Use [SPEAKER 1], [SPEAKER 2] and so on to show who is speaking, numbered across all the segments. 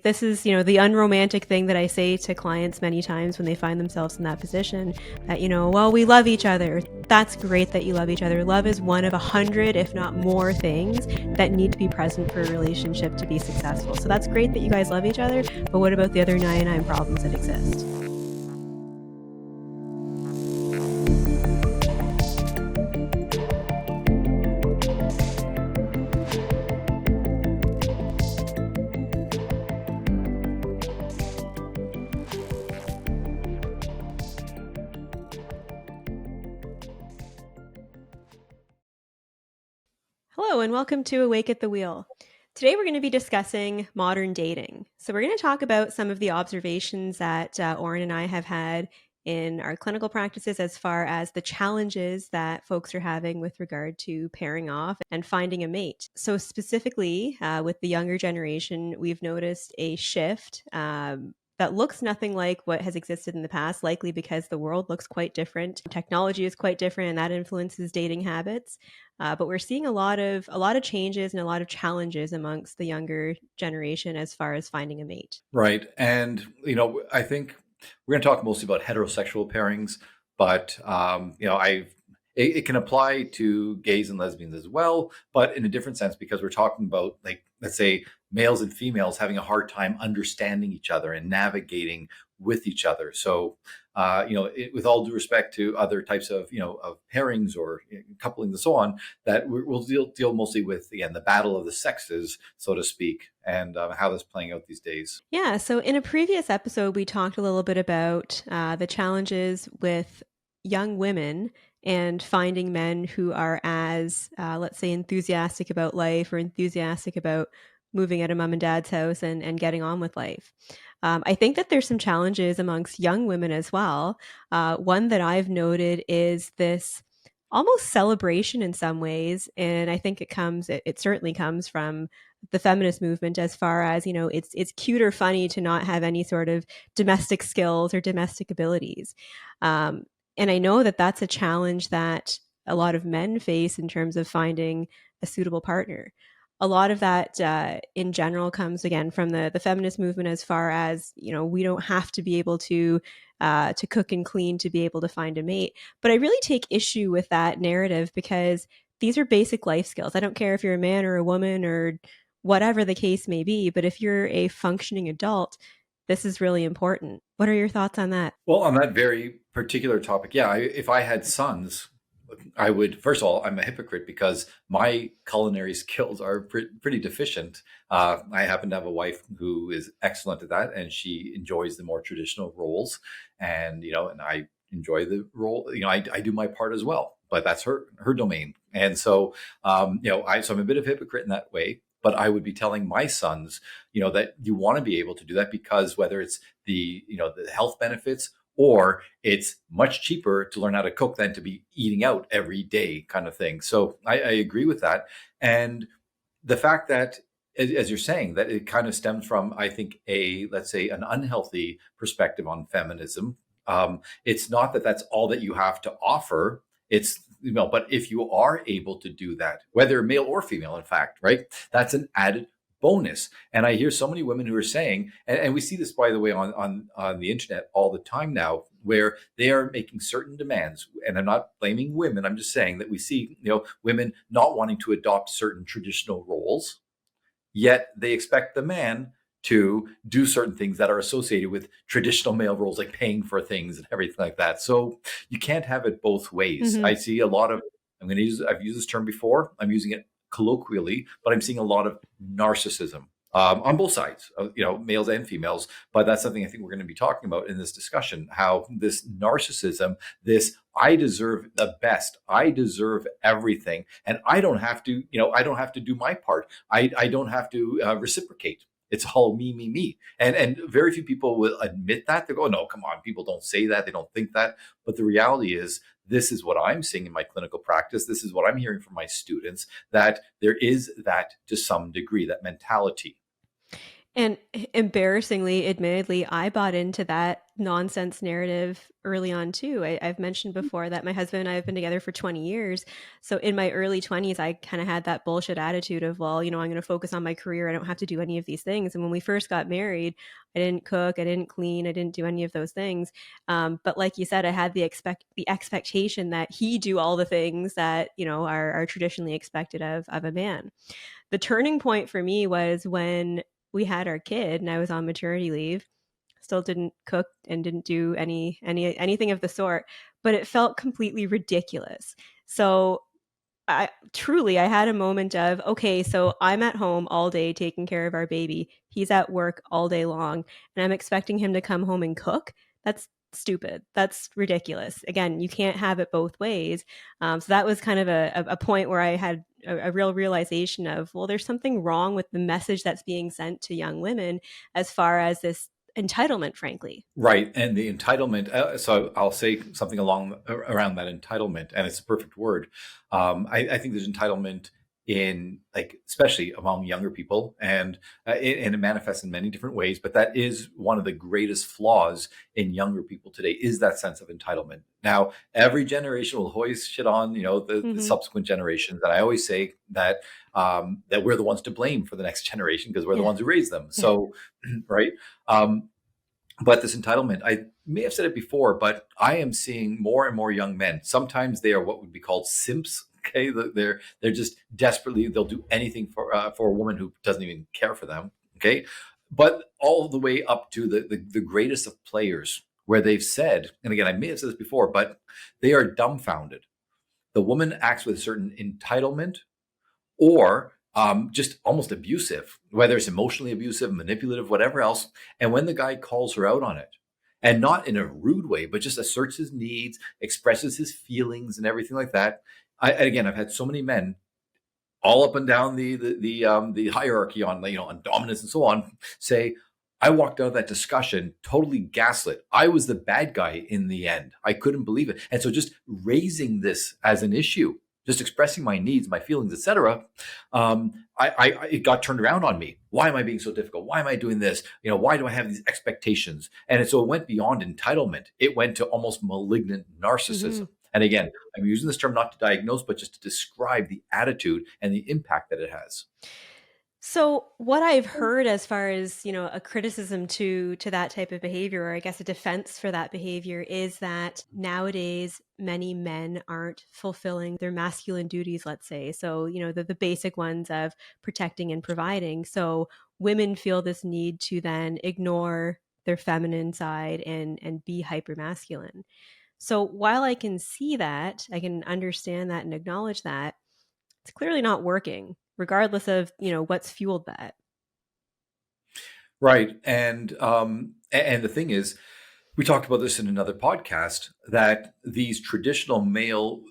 [SPEAKER 1] This is, the unromantic thing that I say to clients many times when they find themselves in that position that, well, we love each other. That's great that you love each other. Love is one of 100, if not more, things that need to be present for a relationship to be successful. So that's great that you guys love each other, but what about the other 99 problems that exist? Hello, and welcome to Awake at the Wheel. Today we're going to be discussing modern dating. So we're going to talk about some of the observations that Oren and I have had in our clinical practices as far as the challenges that folks are having with regard to pairing off and finding a mate. So specifically with the younger generation, we've noticed a shift that looks nothing like what has existed in the past, likely because the world looks quite different. Technology is quite different, and that influences dating habits. But we're seeing a lot of changes and a lot of challenges amongst the younger generation as far as finding a mate.
[SPEAKER 2] Right. And, I think we're going to talk mostly about heterosexual pairings, but, it can apply to gays and lesbians as well, but in a different sense, because we're talking about, like, let's say males and females having a hard time understanding each other and navigating with each other. So, with all due respect to other types of, of pairings or coupling and so on, that we'll deal mostly with, again, the battle of the sexes, so to speak, and how that's playing out these days.
[SPEAKER 1] Yeah. So in a previous episode, we talked a little bit about the challenges with young women and finding men who are as, let's say, enthusiastic about life or enthusiastic about moving out of mom and dad's house and getting on with life. I think that there's some challenges amongst young women as well. One that I've noted is this almost celebration in some ways. And I think it certainly comes from the feminist movement as far as, it's cute or funny to not have any sort of domestic skills or domestic abilities. And I know that that's a challenge that a lot of men face in terms of finding a suitable partner. A lot of that in general comes again from the feminist movement as far as, we don't have to be able to cook and clean to be able to find a mate. But I really take issue with that narrative because these are basic life skills. I don't care if you're a man or a woman or whatever the case may be, but if you're a functioning adult, this is really important. What are your thoughts on that?
[SPEAKER 2] Well, on that very particular topic, yeah, if I had sons, I would, first of all, I'm a hypocrite because my culinary skills are pretty deficient. I happen to have a wife who is excellent at that, and she enjoys the more traditional roles. And, and I enjoy the role, I do my part as well, but that's her domain. And so, so I'm a bit of a hypocrite in that way. But I would be telling my sons, that you want to be able to do that because whether it's the health benefits or it's much cheaper to learn how to cook than to be eating out every day kind of thing. So I agree with that. And the fact that, as you're saying, that it kind of stems from, I think, let's say an unhealthy perspective on feminism. It's not that that's all that you have to offer. It's, but if you are able to do that, whether male or female, in fact, right, that's an added bonus. And I hear so many women who are saying, and we see this, by the way, on the internet all the time now, where they are making certain demands. And I'm not blaming women. I'm just saying that we see, women not wanting to adopt certain traditional roles, yet they expect the man to do certain things that are associated with traditional male roles, like paying for things and everything like that. So you can't have it both ways.
[SPEAKER 1] Mm-hmm.
[SPEAKER 2] I see a lot of, I've used this term before, I'm using it colloquially, but I'm seeing a lot of narcissism on both sides, males and females. But that's something I think we're going to be talking about in this discussion, how this narcissism, this I deserve the best, I deserve everything, and I don't have to, I don't have to do my part. I don't have to reciprocate. It's all me, me, me. And very few people will admit that. They go, no, come on, people don't say that. They don't think that. But the reality is, this is what I'm seeing in my clinical practice. This is what I'm hearing from my students, that there is that to some degree, that mentality.
[SPEAKER 1] And embarrassingly, admittedly, I bought into that nonsense narrative early on too. I've mentioned before that my husband and I have been together for 20 years. So in my early 20s, I kind of had that bullshit attitude of, well, I'm going to focus on my career. I don't have to do any of these things. And when we first got married, I didn't cook, I didn't clean, I didn't do any of those things. But like you said, I had the expectation that he do all the things that are traditionally expected of a man. The turning point for me was when we had our kid and I was on maternity leave. Still didn't cook and didn't do anything of the sort, but it felt completely ridiculous. So I had a moment of, okay, so I'm at home all day taking care of our baby. He's at work all day long, and I'm expecting him to come home and cook. That's stupid. That's ridiculous. Again, you can't have it both ways. So that was kind of a point where I had a real realization of, well, there's something wrong with the message that's being sent to young women as far as this entitlement, frankly.
[SPEAKER 2] Right, and the entitlement. So I'll say something along around that entitlement, and it's a perfect word. I think there's entitlement in, like, especially among younger people, and it manifests in many different ways. But that is one of the greatest flaws in younger people today, is that sense of entitlement. Now, every generation will always shit on the
[SPEAKER 1] Mm-hmm.
[SPEAKER 2] subsequent generations, and I always say that that we're the ones to blame for the next generation because we're the
[SPEAKER 1] Yeah.
[SPEAKER 2] ones who raised them.
[SPEAKER 1] Yeah.
[SPEAKER 2] So, right. Um, but this entitlement, I may have said it before, but I am seeing more and more young men. Sometimes they are what would be called simps. Okay, they're just desperately, they'll do anything for a woman who doesn't even care for them. Okay, but all the way up to the greatest of players, where they've said, and again, I may have said this before, but they are dumbfounded. The woman acts with a certain entitlement, or just almost abusive, whether it's emotionally abusive, manipulative, whatever else. And when the guy calls her out on it, and not in a rude way, but just asserts his needs, expresses his feelings, and everything like that. And again, I've had so many men all up and down the hierarchy on on dominance and so on say, I walked out of that discussion totally gaslit. I was the bad guy in the end. I couldn't believe it. And so just raising this as an issue, just expressing my needs, my feelings, etc., it got turned around on me. Why am I being so difficult? Why am I doing this? Why do I have these expectations? And so it went beyond entitlement. It went to almost malignant
[SPEAKER 1] Mm-hmm.
[SPEAKER 2] narcissism. And again, I'm using this term not to diagnose, but just to describe the attitude and the impact that it has.
[SPEAKER 1] So what I've heard as far as, a criticism to that type of behavior, or I guess a defense for that behavior, is that nowadays many men aren't fulfilling their masculine duties, let's say. So, the basic ones of protecting and providing. So women feel this need to then ignore their feminine side and be hyper masculine. So while I can see that, I can understand that and acknowledge that, it's clearly not working, regardless of, what's fueled that.
[SPEAKER 2] Right. And the thing is, we talked about this in another podcast, that these traditional male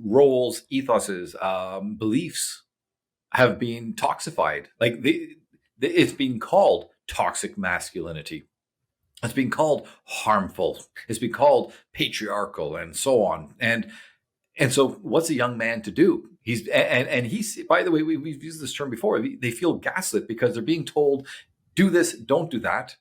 [SPEAKER 2] roles, ethoses, beliefs have been toxified. Like it's being called toxic masculinity. It's being called harmful. It's being called patriarchal, and so on. And so, what's a young man to do? And he's, by the way, we've used this term before. They feel gaslit because they're being told, do this, don't do that.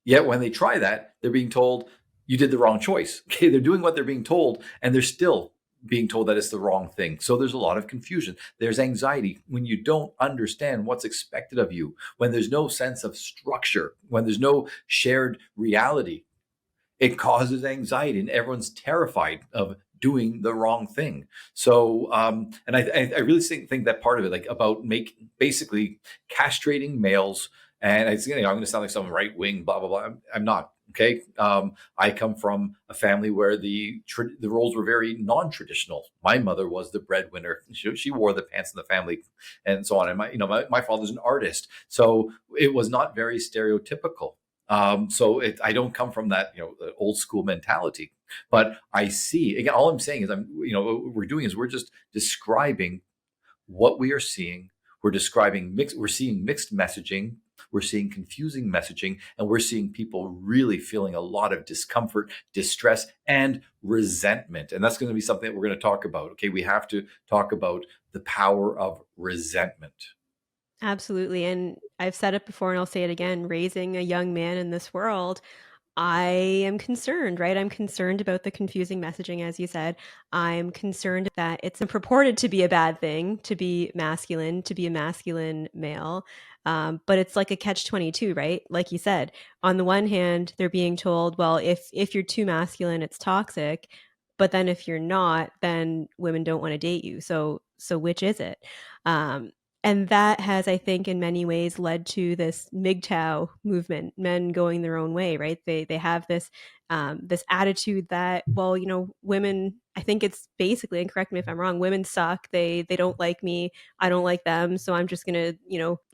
[SPEAKER 2] Yet when they try that, they're being told, you did the wrong choice. Okay, they're doing what they're being told, and they're still being told that it's the wrong thing. So there's a lot of confusion. There's anxiety when you don't understand what's expected of you, when there's no sense of structure, when there's no shared reality. It causes anxiety, and everyone's terrified of doing the wrong thing. So, and I really think that part of it, like about basically castrating males, and I'm going to sound like some right wing, blah blah blah. I'm not. Okay, I come from a family where the roles were very non-traditional. My mother was the breadwinner; she wore the pants in the family, and so on. And my father's an artist, so it was not very stereotypical. So I don't come from that old school mentality, but I see, again, all I'm saying is what we're doing is we're just describing what we are seeing. We're seeing mixed messaging. We're seeing confusing messaging, and we're seeing people really feeling a lot of discomfort, distress, and resentment. And that's going to be something that we're going to talk about. Okay, we have to talk about the power of resentment.
[SPEAKER 1] Absolutely. And I've said it before and I'll say it again, raising a young man in this world, I am concerned, right? I'm concerned about the confusing messaging, as you said. I'm concerned that it's purported to be a bad thing to be masculine, to be a masculine male. But it's like a catch-22, right? Like you said, on the one hand, they're being told, well, if you're too masculine, it's toxic. But then if you're not, then women don't want to date you. So which is it? Um, and that has, I think, in many ways led to this MGTOW movement, men going their own way, right? They have this attitude that, well, women. I think it's basically, and correct me if I'm wrong, women suck. They don't like me. I don't like them. So I'm just gonna,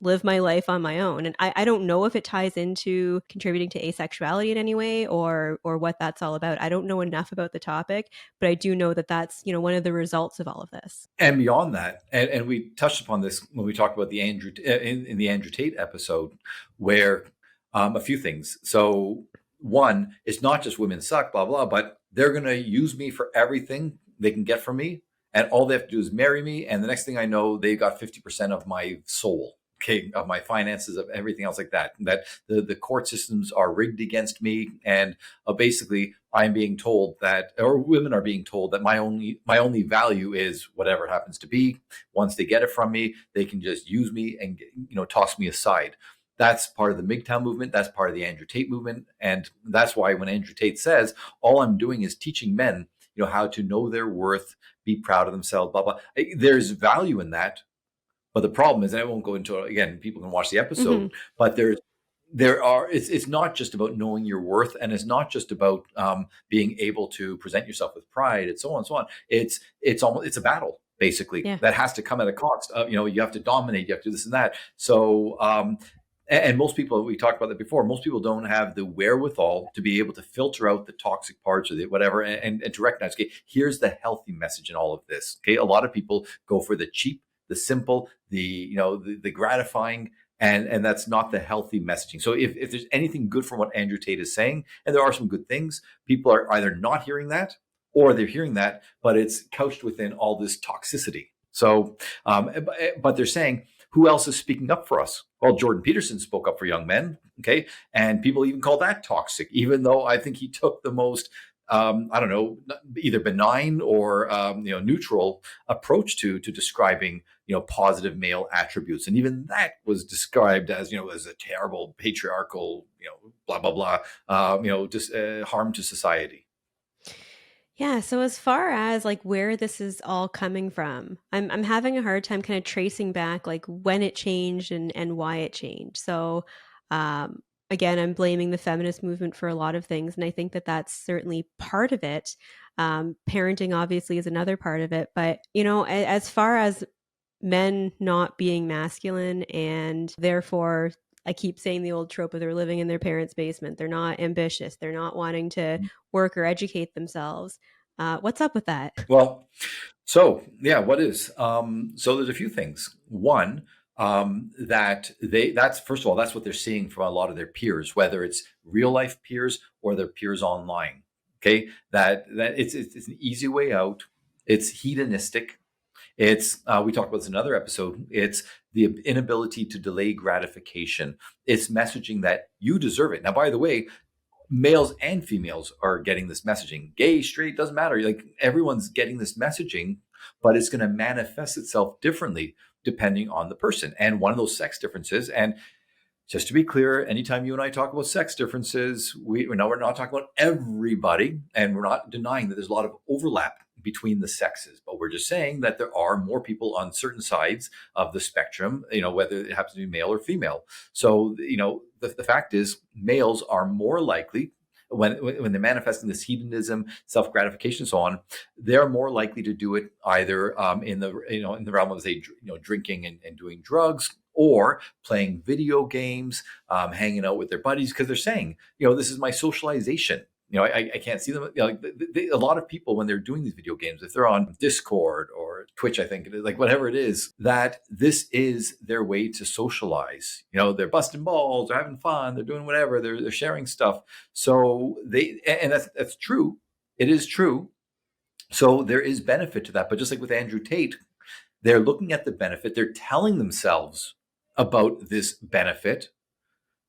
[SPEAKER 1] live my life on my own. And I don't know if it ties into contributing to asexuality in any way, or what that's all about. I don't know enough about the topic, but I do know that that's one of the results of all of this.
[SPEAKER 2] And beyond that, and we touched upon this when we talked about the Andrew in the Andrew Tate episode, where a few things. So one, it's not just women suck, blah blah, but they're going to use me for everything they can get from me, and all they have to do is marry me, and the next thing I know, they got 50% of my soul, okay, of my finances, of everything else like that. That the court systems are rigged against me, and basically I'm being told that, or women are being told that my only value is whatever it happens to be. Once they get it from me, they can just use me and toss me aside. That's part of the MGTOW movement. That's part of the Andrew Tate movement, and that's why when Andrew Tate says, "All I'm doing is teaching men, how to know their worth, be proud of themselves," blah blah. There's value in that, but the problem is, and I won't go into it again. People can watch the episode,
[SPEAKER 1] Mm-hmm.
[SPEAKER 2] but it's not just about knowing your worth, and it's not just about being able to present yourself with pride and so on and so on. It's a battle basically
[SPEAKER 1] Yeah.
[SPEAKER 2] that has to come at a cost. You have to dominate, you have to do this and that. So and most people, we talked about that before, most people don't have the wherewithal to be able to filter out the toxic parts or the whatever, and to recognize, okay, here's the healthy message in all of this. Okay, a lot of people go for the cheap, the simple, the gratifying, and that's not the healthy messaging. So if there's anything good from what Andrew Tate is saying, and there are some good things, people are either not hearing that, or they're hearing that, but it's couched within all this toxicity. So, but they're saying, who else is speaking up for us? Well, Jordan Peterson spoke up for young men, okay, and people even call that toxic, even though I think he took the most I don't know, either benign or neutral approach to describing positive male attributes, and even that was described as as a terrible patriarchal blah blah blah just harm to society.
[SPEAKER 1] Yeah, so as far as like where this is all coming from, I'm having a hard time kind of tracing back like when it changed and why it changed. So um again, I'm blaming the feminist movement for a lot of things, and I think that that's certainly part of it. Parenting obviously is another part of it, but as far as men not being masculine, and therefore I keep saying the old trope of they're living in their parents' basement. They're not ambitious. They're not wanting to work or educate themselves. What's up with that?
[SPEAKER 2] Well, so yeah, what is? So there's a few things. One, that's first of all, that's what they're seeing from a lot of their peers, whether it's real life peers or their peers online. Okay, that it's an easy way out. It's hedonistic. It's we talked about this in another episode. It's the inability to delay gratification. It's messaging that you deserve it. Now, by the way, males and females are getting this messaging. Gay, straight, doesn't matter. Like everyone's getting this messaging, but it's going to manifest itself differently depending on the person. And one of those sex differences, and just to be clear, anytime you and I talk about sex differences, we're not talking about everybody, and we're not denying that there's a lot of overlap between the sexes, but we're just saying that there are more people on certain sides of the spectrum, whether it happens to be male or female. So, the fact is males are more likely when they're manifesting this hedonism, self gratification, so on, they're more likely to do it either in the realm of, say, drinking and doing drugs, or playing video games, hanging out with their buddies, because they're saying, this is my socialization. I can't see them. A lot of people, when they're doing these video games, if they're on Discord or Twitch, I think it is, like whatever it is, that this is their way to socialize. They're busting balls, they're having fun, they're doing whatever, they're sharing stuff. So and that's true. It is true. So there is benefit to that. But just like with Andrew Tate, they're looking at the benefit. They're telling themselves, about this benefit,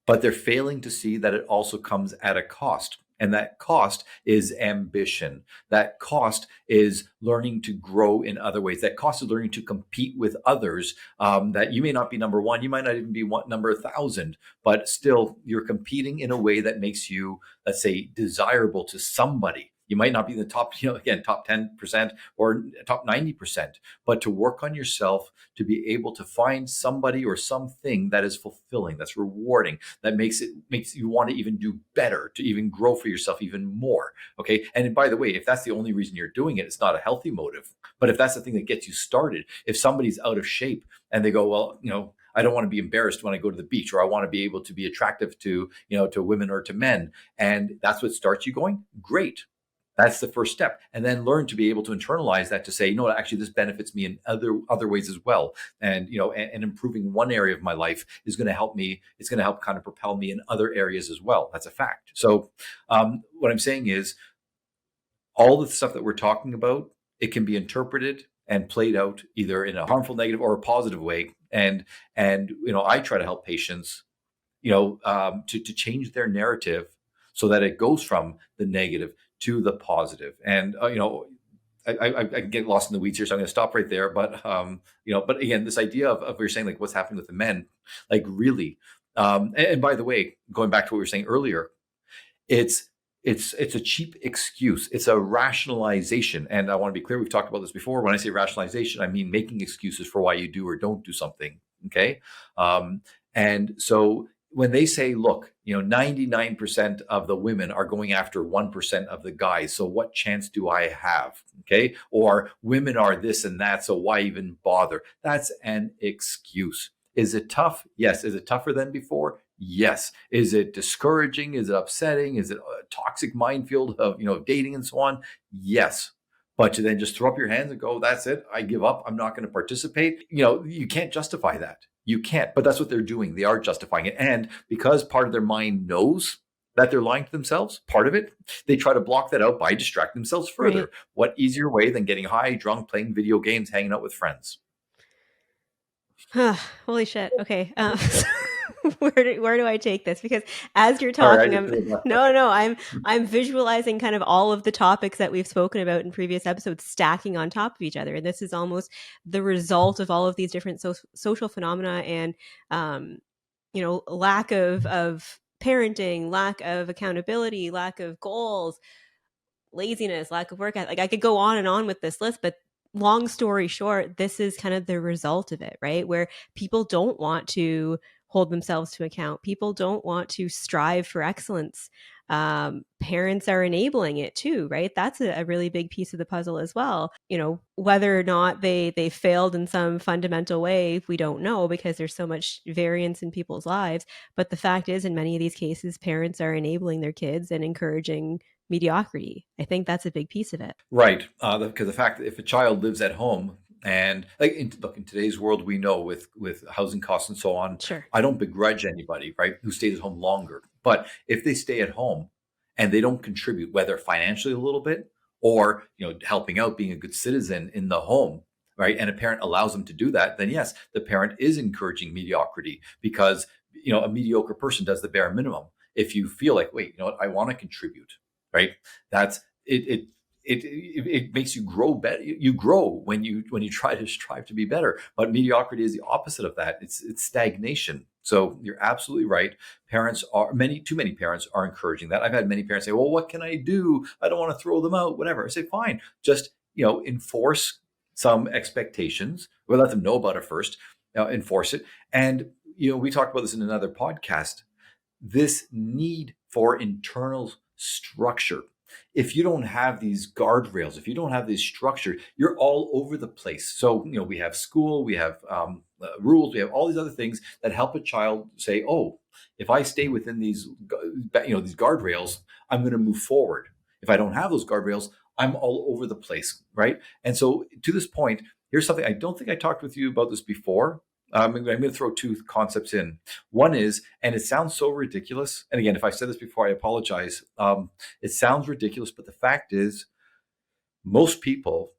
[SPEAKER 2] but they're failing to see that it also comes at a cost. And that cost is ambition. That cost is learning to grow in other ways. That cost is learning to compete with others. That you may not be number one, you might not even be number 1,000, but still you're competing in a way that makes you, let's say, desirable to somebody. You might not be in the top, again, top 10% or top 90%, but to work on yourself, to be able to find somebody or something that is fulfilling, that's rewarding, that makes you want to even do better, to even grow for yourself even more. Okay. And by the way, if that's the only reason you're doing it, it's not a healthy motive. But if that's the thing that gets you started, if somebody's out of shape and they go, well, I don't want to be embarrassed when I go to the beach, or I want to be able to be attractive to, to women or to men, and that's what starts you going, great. That's the first step. And then learn to be able to internalize that, to say, actually, this benefits me in other ways as well. And, and improving one area of my life is going to help me. It's going to help kind of propel me in other areas as well. That's a fact. So what I'm saying is, all the stuff that we're talking about, it can be interpreted and played out either in a harmful, negative, or a positive way. And I try to help patients, to change their narrative so that it goes from the negative to the positive. And I get lost in the weeds here, so I'm going to stop right there. But but again, this idea of what you're saying, like what's happening with the men, like really. And by the way, going back to what we were saying earlier, it's a cheap excuse. It's a rationalization. And I want to be clear, we've talked about this before. When I say rationalization, I mean making excuses for why you do or don't do something. Okay. And so when they say, look, 99% of the women are going after 1% of the guys, so what chance do I have? Okay. Or women are this and that, so why even bother? That's an excuse. Is it tough? Yes. Is it tougher than before? Yes. Is it discouraging? Is it upsetting? Is it a toxic minefield of, dating and so on? Yes. But to then just throw up your hands and go, that's it, I give up, I'm not going to participate. You can't justify that. You can't, but that's what they're doing. They are justifying it. And because part of their mind knows that they're lying to themselves, part of it, they try to block that out by distracting themselves further.
[SPEAKER 1] Right.
[SPEAKER 2] What easier way than getting high, drunk, playing video games, hanging out with friends?
[SPEAKER 1] Holy shit. Okay. Where do I take this? Because as you're
[SPEAKER 2] Sorry, I
[SPEAKER 1] talking,
[SPEAKER 2] just
[SPEAKER 1] I'm
[SPEAKER 2] feel left.
[SPEAKER 1] no, I'm visualizing kind of all of the topics that we've spoken about in previous episodes stacking on top of each other. And this is almost the result of all of these different social phenomena and um, lack of parenting, lack of accountability, lack of goals, laziness, lack of work ethic. Like I could go on and on with this list, but long story short, this is kind of the result of it, right? Where people don't want to hold themselves to account. People don't want to strive for excellence. Parents are enabling it too, right? That's a really big piece of the puzzle as well. Whether or not they failed in some fundamental way, we don't know because there's so much variance in people's lives. But the fact is, in many of these cases, parents are enabling their kids and encouraging mediocrity. I think that's a big piece of it.
[SPEAKER 2] Right. Because the fact that if a child lives at home, and like look, in today's world, we know with housing costs and so on,
[SPEAKER 1] Sure.
[SPEAKER 2] I don't begrudge anybody, right, who stays at home longer. But if they stay at home and they don't contribute, whether financially a little bit or helping out, being a good citizen in the home, right, and a parent allows them to do that, then yes, the parent is encouraging mediocrity, because a mediocre person does the bare minimum. If you feel like, wait, I want to contribute, right? That's it. It makes you grow better. You grow when you try to strive to be better. But mediocrity is the opposite of that. It's stagnation. So you're absolutely right. Too many parents are encouraging that. I've had many parents say, "Well, what can I do? I don't want to throw them out. Whatever." I say, "Fine, just enforce some expectations. We'll let them know about it first. Enforce it." And we talked about this in another podcast. This need for internal structure. If you don't have these guardrails, if you don't have this structure, you're all over the place. So, we have school, we have rules, we have all these other things that help a child say, oh, if I stay within these guardrails, I'm going to move forward. If I don't have those guardrails, I'm all over the place, right? And so to this point, here's something I don't think I talked with you about this before. I'm going to throw two concepts in. One is, and it sounds so ridiculous, and again, if I said this before, I apologize. It sounds ridiculous, but the fact is, most people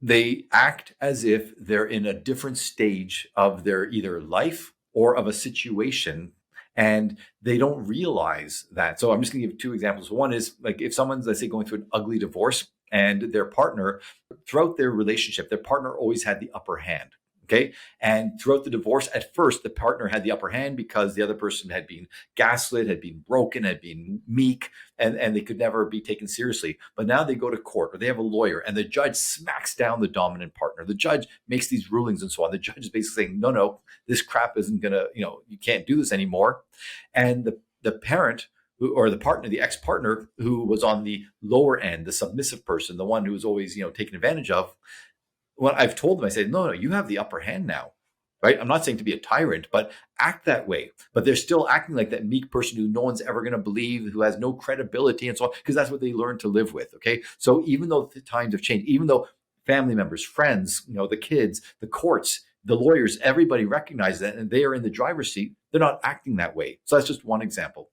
[SPEAKER 2] they act as if they're in a different stage of their either life or of a situation, and they don't realize that. So I'm just going to give two examples. One is like if someone's, let's say, going through an ugly divorce, and their partner, throughout their relationship, their partner always had the upper hand. Okay. And throughout the divorce, at first, the partner had the upper hand because the other person had been gaslit, had been broken, had been meek, and they could never be taken seriously. But now they go to court or they have a lawyer, and the judge smacks down the dominant partner. The judge makes these rulings and so on. The judge is basically saying, no, no, this crap isn't going to, you can't do this anymore. And the parent or the partner, the ex-partner who was on the lower end, the submissive person, the one who was always, taken advantage of, well, I've told them, I said, no, no, you have the upper hand now, right? I'm not saying to be a tyrant, but act that way. But they're still acting like that meek person who no one's ever going to believe, who has no credibility and so on, because that's what they learn to live with. Okay. So even though the times have changed, even though family members, friends, the kids, the courts, the lawyers, everybody recognizes that and they are in the driver's seat, they're not acting that way. So that's just one example.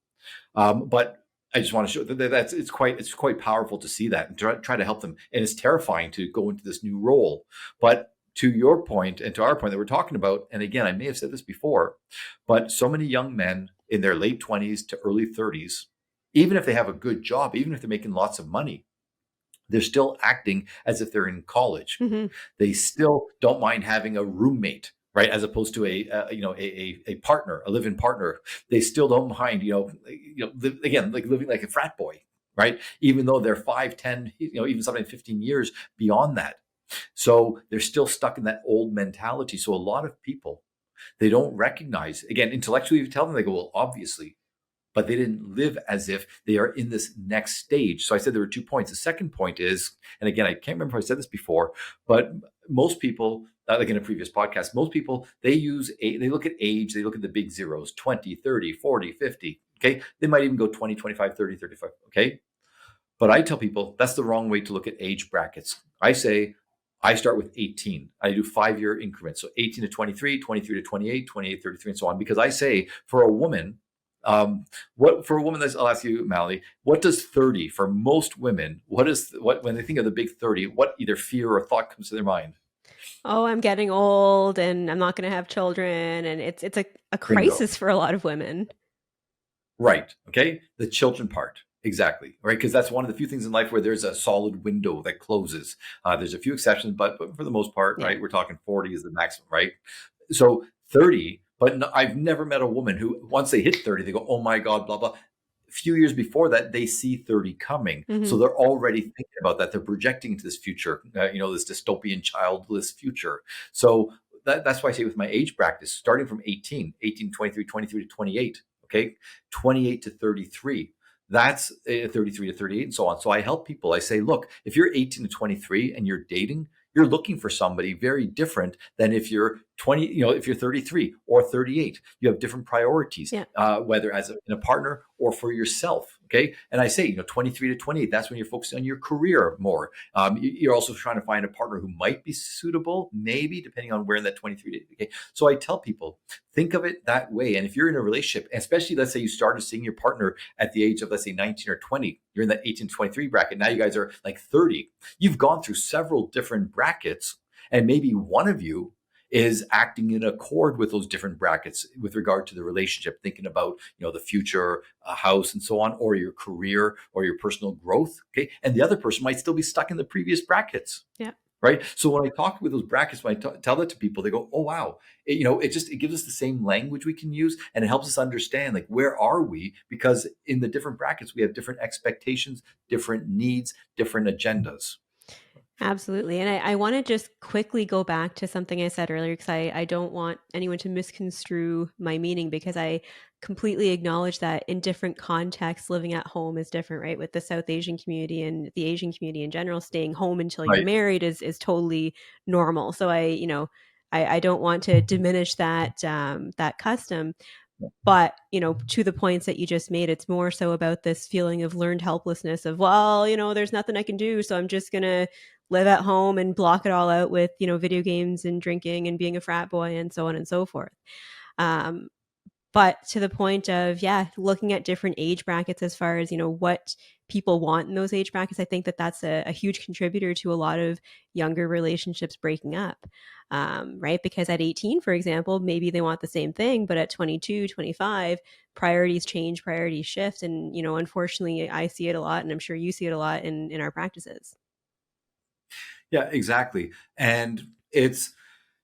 [SPEAKER 2] But I just want to show that it's quite powerful to see that and try to help them. And it's terrifying to go into this new role. But to your point and to our point that we're talking about, and again, I may have said this before, but so many young men in their late 20s to early 30s, even if they have a good job, even if they're making lots of money, they're still acting as if they're in college.
[SPEAKER 1] Mm-hmm.
[SPEAKER 2] They still don't mind having a roommate, right? As opposed to a partner, a live-in partner. They still don't mind, again, like living like a frat boy, right? Even though they're 5, 10, even sometimes 15 years beyond that. So they're still stuck in that old mentality. So a lot of people, they don't recognize, again, intellectually, you tell them, they go, well, obviously, but they didn't live as if they are in this next stage. So I said there were 2 points. The second point is, and again, I can't remember if I said this before, but most people, like in a previous podcast, most people, they look at age, they look at the big zeros, 20, 30, 40, 50. Okay. They might even go 20, 25, 30, 35. Okay. But I tell people that's the wrong way to look at age brackets. I say, I start with 18. I do 5-year increments. So 18 to 23, 23 to 28, 28, 33, and so on. Because I say for a woman, I'll ask you, Malini, what does 30 for most women, what when they think of the big 30, what either fear or thought comes to their mind?
[SPEAKER 1] Oh, I'm getting old and I'm not going to have children. And it's a
[SPEAKER 2] Bingo.
[SPEAKER 1] crisis for a lot of women.
[SPEAKER 2] Right. Okay. The children part. Exactly. Right. Because that's one of the few things in life where there's a solid window that closes. There's a few exceptions, but for the most part,
[SPEAKER 1] Yeah.
[SPEAKER 2] right, we're talking 40 is the maximum, right? So 30, but no, I've never met a woman who, once they hit 30, they go, oh my God, blah, blah. A few years before that, they see 30 coming. So
[SPEAKER 1] Mm-hmm.
[SPEAKER 2] they're already thinking about that. They're projecting into this future, this dystopian childless future. So that's why I say with my age practice, starting from 18, 18, 23, 23 to 28, okay, 28 to 33. That's 33 to 38 and so on. So I help people. I say, look, if you're 18 to 23 and you're dating, you're looking for somebody very different than if you're 20, if you're 33 or 38. You have different priorities,
[SPEAKER 1] Yeah.
[SPEAKER 2] whether in a partner or for yourself. Okay. And I say, 23 to 28, that's when you're focusing on your career more. You're also trying to find a partner who might be suitable, maybe depending on where in that 23 to, okay. So I tell people, think of it that way. And if you're in a relationship, especially let's say you started seeing your partner at the age of, let's say 19 or 20, you're in that 18 to 23 bracket. Now you guys are like 30. You've gone through several different brackets, and maybe one of you is acting in accord with those different brackets with regard to the relationship, thinking about, the future, a house and so on, or your career or your personal growth. Okay. And the other person might still be stuck in the previous brackets.
[SPEAKER 1] Yeah.
[SPEAKER 2] Right. So when I talk with those brackets, when I tell that to people, they go, oh, wow. It gives us the same language we can use, and it helps us understand, like, where are we? Because in the different brackets, we have different expectations, different needs, different agendas.
[SPEAKER 1] Absolutely. And I want to just quickly go back to something I said earlier because I don't want anyone to misconstrue my meaning, because I completely acknowledge that in different contexts, living at home is different, right? With the South Asian community and the Asian community in general, staying home until you're
[SPEAKER 2] Right.
[SPEAKER 1] married is totally normal. So I don't want to diminish that custom. But, to the points that you just made, it's more so about this feeling of learned helplessness of, well, there's nothing I can do. So I'm just going to live at home and block it all out with, video games and drinking and being a frat boy and so on and so forth. Um, But to the point of, yeah, looking at different age brackets as far as, what people want in those age brackets, I think that that's a huge contributor to a lot of younger relationships breaking up. Right? Because at 18, for example, maybe they want the same thing, but at 22, 25, priorities change, priorities shift. And, unfortunately, I see it a lot, and I'm sure you see it a lot in our practices.
[SPEAKER 2] Yeah, exactly. And it's,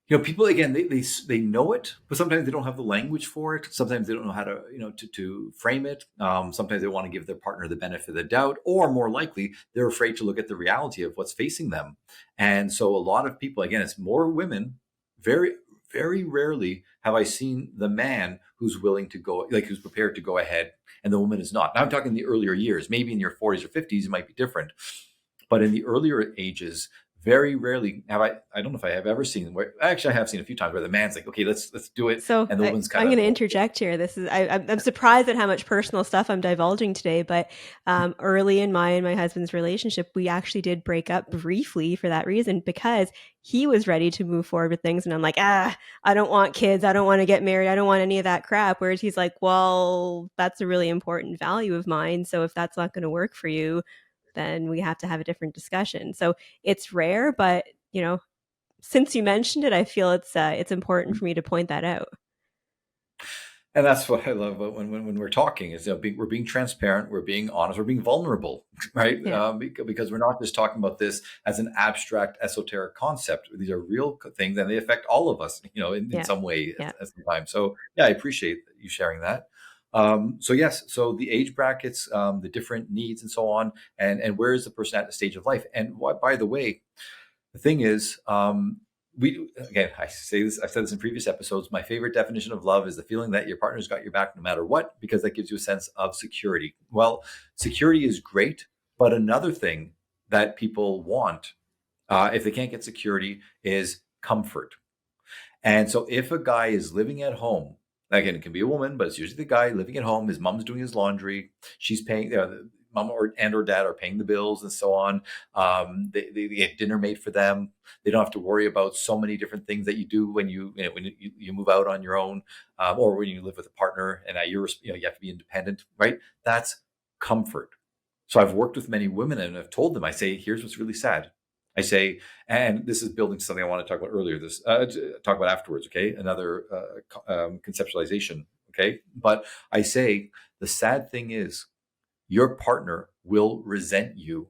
[SPEAKER 2] people again, they know it, but sometimes they don't have the language for it. Sometimes they don't know how to, to frame it. Sometimes they want to give their partner the benefit of the doubt, or more likely, they're afraid to look at the reality of what's facing them. And so a lot of people, again, it's more women. Very, very rarely have I seen the man who's willing to go, like who's prepared to go ahead, and the woman is not. Now I'm talking the earlier years. Maybe in your 40s or 50s, it might be different, but in the earlier ages, very rarely have I don't know if I have ever seen where, actually I have seen a few times where the man's like, okay, let's do it.
[SPEAKER 1] So
[SPEAKER 2] And the woman's kind
[SPEAKER 1] I'm going
[SPEAKER 2] of,
[SPEAKER 1] to interject here. This is I'm surprised at how much personal stuff I'm divulging today. But early in my and my husband's relationship, we actually did break up briefly for that reason, because he was ready to move forward with things, and I'm like, I don't want kids, I don't want to get married, I don't want any of that crap. Whereas he's like, well, that's a really important value of mine. So if that's not going to work for you, then we have to have a different discussion. So it's rare, but since you mentioned it, I feel it's important for me to point that out.
[SPEAKER 2] and that's what I love about when we're talking is, we're being transparent, we're being honest, we're being vulnerable, right?
[SPEAKER 1] Yeah,
[SPEAKER 2] Because we're not just talking about this as an abstract, esoteric concept. These are real things, and they affect all of us, in
[SPEAKER 1] yeah,
[SPEAKER 2] some way
[SPEAKER 1] yeah.
[SPEAKER 2] at the time. So yeah, I appreciate you sharing that. So yes, so the age brackets, the different needs, and so on, and where is the person at the stage of life? And what, by the way, the thing is, we again, I say this, I've said this in previous episodes. My favorite definition of love is the feeling that your partner's got your back no matter what, because that gives you a sense of security. Well, security is great, but another thing that people want, if they can't get security, is comfort. And so if a guy is living at home, again, it can be a woman, but it's usually the guy living at home. His mom's doing his laundry. She's paying, the mom or dad are paying the bills and so on. They get dinner made for them. They don't have to worry about so many different things that you do when you move out on your own, or when you live with a partner, and you have to be independent, right? That's comfort. So I've worked with many women, and I've told them, I say, here's what's really sad. I say, and this is building something I want to talk about earlier. This talk about afterwards. Okay, another conceptualization. Okay, but I say the sad thing is your partner will resent you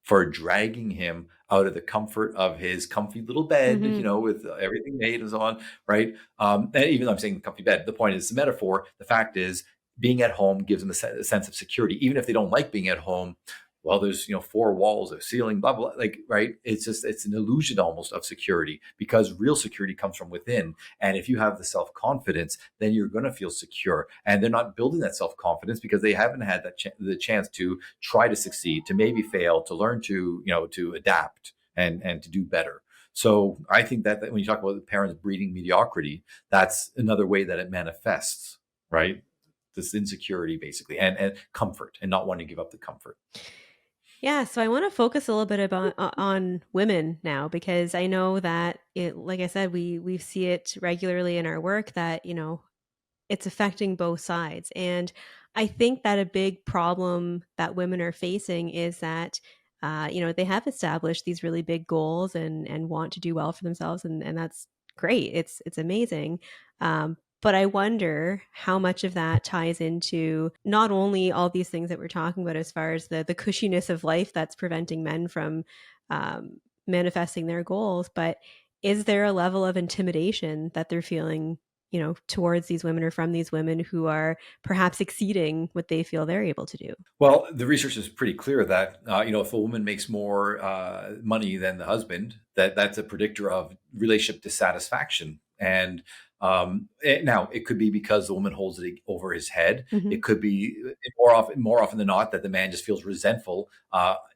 [SPEAKER 2] for dragging him out of the comfort of his comfy little bed,
[SPEAKER 1] Hmm.
[SPEAKER 2] with everything made and so on, right? And even though I'm saying comfy bed, the point is the metaphor. The fact is, being at home gives them a sense of security, even if they don't like being at home. Well, there's four walls, a ceiling, blah blah, like, right? It's an illusion almost of security, because real security comes from within. And if you have the self confidence, then you're going to feel secure. And they're not building that self confidence because they haven't had the chance to try to succeed, to maybe fail, to learn to to adapt and to do better. So I think that when you talk about the parents breeding mediocrity, that's another way that it manifests, right? This insecurity basically, and comfort, and not wanting to give up the comfort.
[SPEAKER 1] Yeah, so I want to focus a little bit about on women now, because I know that it, like I said, we see it regularly in our work that it's affecting both sides. And I think that a big problem that women are facing is that, they have established these really big goals and want to do well for themselves. And that's great. It's amazing. But I wonder how much of that ties into not only all these things that we're talking about as far as the cushiness of life that's preventing men from manifesting their goals, but is there a level of intimidation that they're feeling towards these women or from these women who are perhaps exceeding what they feel they're able to do?
[SPEAKER 2] Well, the research is pretty clear that if a woman makes more money than the husband, that's a predictor of relationship dissatisfaction. And now it could be because the woman holds it over his head.
[SPEAKER 1] Hmm.
[SPEAKER 2] It could be more often than not that the man just feels resentful,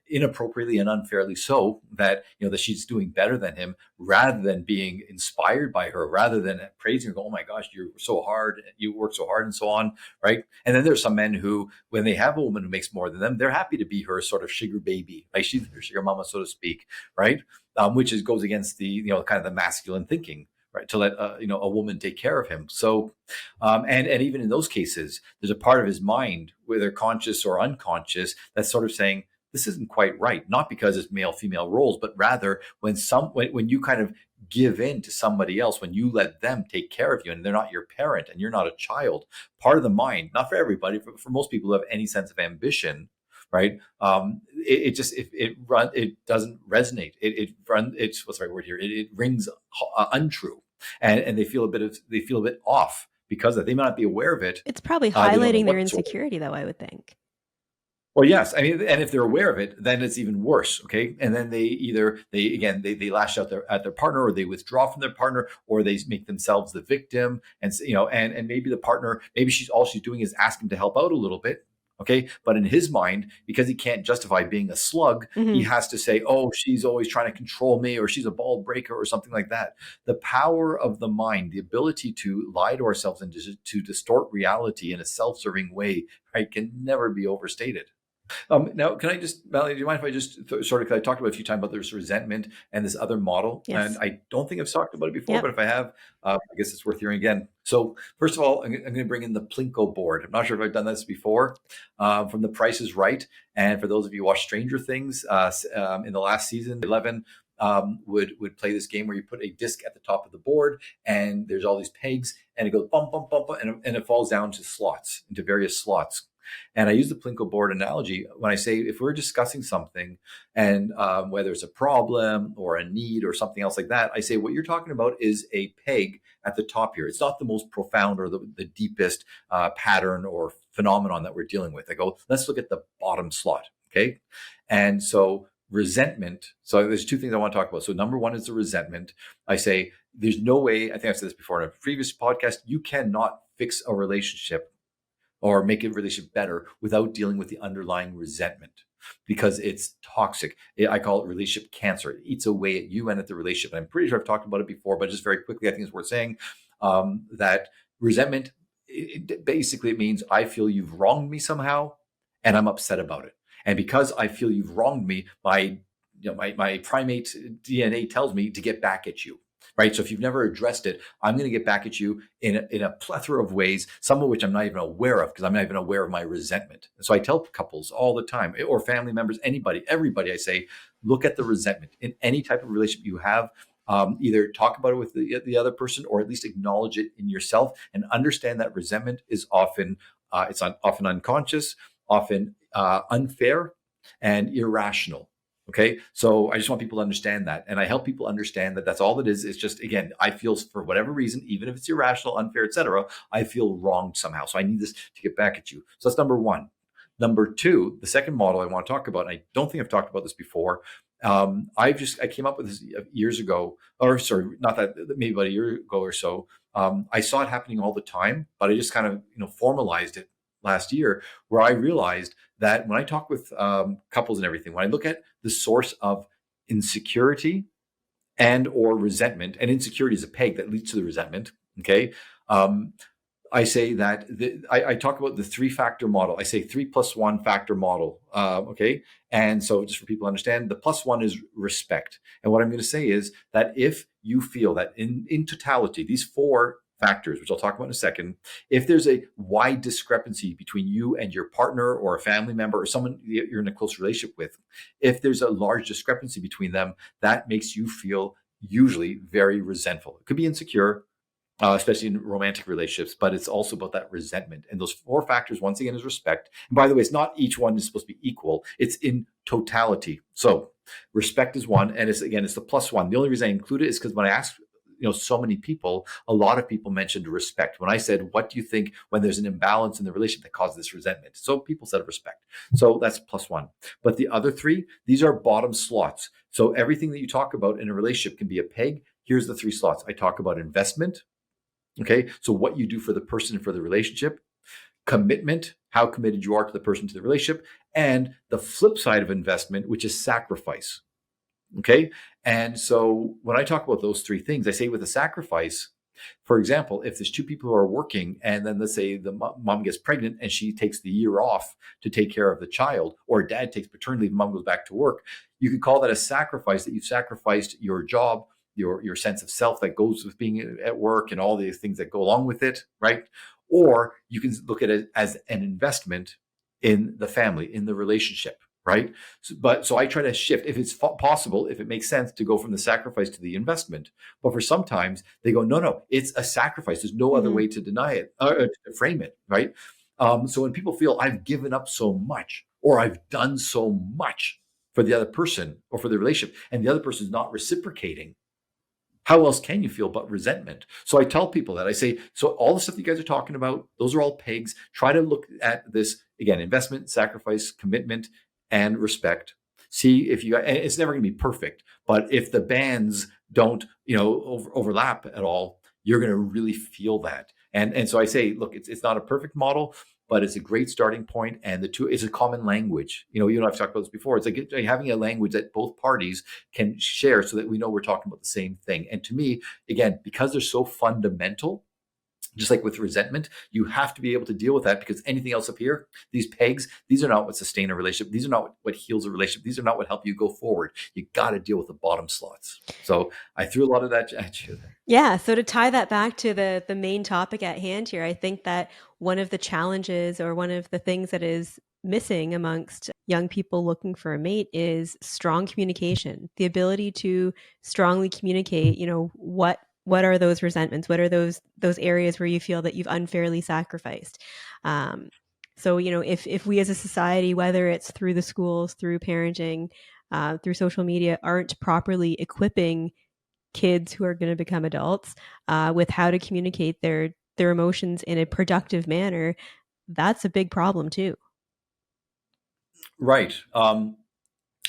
[SPEAKER 2] inappropriately and unfairly so, that that she's doing better than him, rather than being inspired by her, rather than praising her, go, oh my gosh, you're so hard, you work so hard, and so on, right? And then there's some men who, when they have a woman who makes more than them, they're happy to be her sort of sugar baby, like she's their sugar mama, so to speak, right? Which goes against the kind of the masculine thinking, right? To let a woman take care of him. So, and even in those cases, there's a part of his mind, whether conscious or unconscious, that's sort of saying this isn't quite right. Not because it's male female roles, but rather when you kind of give in to somebody else, when you let them take care of you, and they're not your parent and you're not a child, part of the mind, not for everybody, for most people who have any sense of ambition, right? It doesn't resonate. It's what's the right word here? It rings untrue, and they feel a bit off because they might not be aware of it.
[SPEAKER 1] It's probably
[SPEAKER 2] They don't know
[SPEAKER 1] highlighting their
[SPEAKER 2] what's wrong.
[SPEAKER 1] insecurity, though, I would think.
[SPEAKER 2] Well, yes, I mean, and if they're aware of it, then it's even worse. Okay, and then they lash out at their partner, or they withdraw from their partner, or they make themselves the victim, and and maybe the partner, maybe she's doing is asking to help out a little bit. Okay, but in his mind, because he can't justify being a slug, he
[SPEAKER 1] Mm-hmm.
[SPEAKER 2] has to say, "Oh, she's always trying to control me, or she's a ball breaker, or something like that." The power of the mind, the ability to lie to ourselves and to distort reality in a self-serving way, right, can never be overstated. Now, can I just, Malini, do you mind if I just sort of, because I talked about a few times about this resentment and this other model, and
[SPEAKER 1] Yes.
[SPEAKER 2] I don't think I've talked about it before,
[SPEAKER 1] Yep.
[SPEAKER 2] but if I have, I guess it's worth hearing again. So, first of all, I'm going to bring in the Plinko board. I'm not sure if I've done this before, from The Price is Right. And for those of you who watch Stranger Things, in the last season, 11 would play this game where you put a disc at the top of the board, and there's all these pegs, and it goes bump, bump, bump, and it falls down to slots, into various slots. And I use the Plinko board analogy when I say if we're discussing something, and whether it's a problem or a need or something else like that, I say what you're talking about is a peg at the top here. It's not the most profound or the deepest pattern or phenomenon that we're dealing with. I go, let's look at the bottom slot. Okay. And so resentment. So there's two things I want to talk about. So number one is the resentment. I say there's no way, I think I've said this before in a previous podcast, you cannot fix a relationship or make a relationship better without dealing with the underlying resentment, because it's toxic. I call it relationship cancer. It eats away at you and at the relationship. And I'm pretty sure I've talked about it before, but just very quickly, I think it's worth saying that resentment, basically it means I feel you've wronged me somehow and I'm upset about it. And because I feel you've wronged me, my primate DNA tells me to get back at you. Right. So if you've never addressed it, I'm going to get back at you in a plethora of ways, some of which I'm not even aware of because I'm not even aware of my resentment. And so I tell couples all the time, or family members, everybody, I say, look at the resentment in any type of relationship you have. Either talk about it with the other person, or at least acknowledge it in yourself, and understand that resentment is often often unconscious, often unfair, and irrational. Okay. So I just want people to understand that. And I help people understand that that's all it is. It's just, again, I feel for whatever reason, even if it's irrational, unfair, etc., I feel wronged somehow. So I need this to get back at you. So that's number one. Number two, the second model I want to talk about, and I don't think I've talked about this before. I came up with this years ago, or sorry, not that, maybe about a year ago or so. I saw it happening all the time, but I just kind of, formalized it last year, where I realized that when I talk with couples and everything, when I look at the source of insecurity and or resentment, and insecurity is a peg that leads to the resentment. Okay. I say that I talk about the 3-factor model. I say 3+1 factor model. Okay. And so just for people to understand, the plus one is respect. And what I'm going to say is that if you feel that in totality, these 4 factors, which I'll talk about in a second, if there's a wide discrepancy between you and your partner or a family member or someone you're in a close relationship with, if there's a large discrepancy between them, that makes you feel usually very resentful. It could be insecure, especially in romantic relationships, but it's also about that resentment. And those 4 factors, once again, is respect. And by the way, it's not each one is supposed to be equal. It's in totality. So respect is one, and it's the plus one. The only reason I include it is because when I asked, so many people, a lot of people mentioned respect. When I said, what do you think when there's an imbalance in the relationship that causes this resentment? So people said respect. So that's plus one. But the other 3, these are bottom slots. So everything that you talk about in a relationship can be a peg. Here's the 3 slots. I talk about investment. Okay. So what you do for the person and for the relationship, commitment, how committed you are to the person, to the relationship, and the flip side of investment, which is sacrifice. Okay. And so when I talk about those 3 things, I say with a sacrifice, for example, if there's 2 people who are working, and then let's say the mom gets pregnant and she takes the year off to take care of the child, or dad takes paternity leave, mom goes back to work, you could call that a sacrifice, that you've sacrificed your job your sense of self that goes with being at work and all the things that go along with it, right? Or you can look at it as an investment in the family, in the relationship, right? So I try to shift, if it's possible, if it makes sense, to go from the sacrifice to the investment. But for sometimes they go, no, no, it's a sacrifice. There's no other
[SPEAKER 1] Hmm.
[SPEAKER 2] way to deny it or to frame it, right? So when people feel I've given up so much or I've done so much for the other person or for the relationship, and the other person is not reciprocating, how else can you feel but resentment? So I tell people that, I say, so all the stuff that you guys are talking about, those are all pegs. Try to look at this again: investment, sacrifice, commitment, and respect. See if you, and it's never going to be perfect, but if the bands don't, overlap at all, you're going to really feel that. And so I say, look, it's not a perfect model, but it's a great starting point. And the two, it's a common language. You and I've talked about this before. It's like having a language that both parties can share so that we know we're talking about the same thing. And to me, again, because they're so fundamental, just like with resentment, you have to be able to deal with that, because anything else up here, these pegs, these are not what sustain a relationship. These are not what heals a relationship. These are not what help you go forward. You got to deal with the bottom slots. So I threw a lot of that at you there.
[SPEAKER 1] Yeah, so to tie that back to the main topic at hand here, I think that one of the challenges or one of the things that is missing amongst young people looking for a mate is strong communication, the ability to strongly communicate, what are those resentments? What are those areas where you feel that you've unfairly sacrificed? Um, so, if we as a society, whether it's through the schools, through parenting, through social media, aren't properly equipping kids who are going to become adults with how to communicate their emotions in a productive manner, that's a big problem too.
[SPEAKER 2] Right. How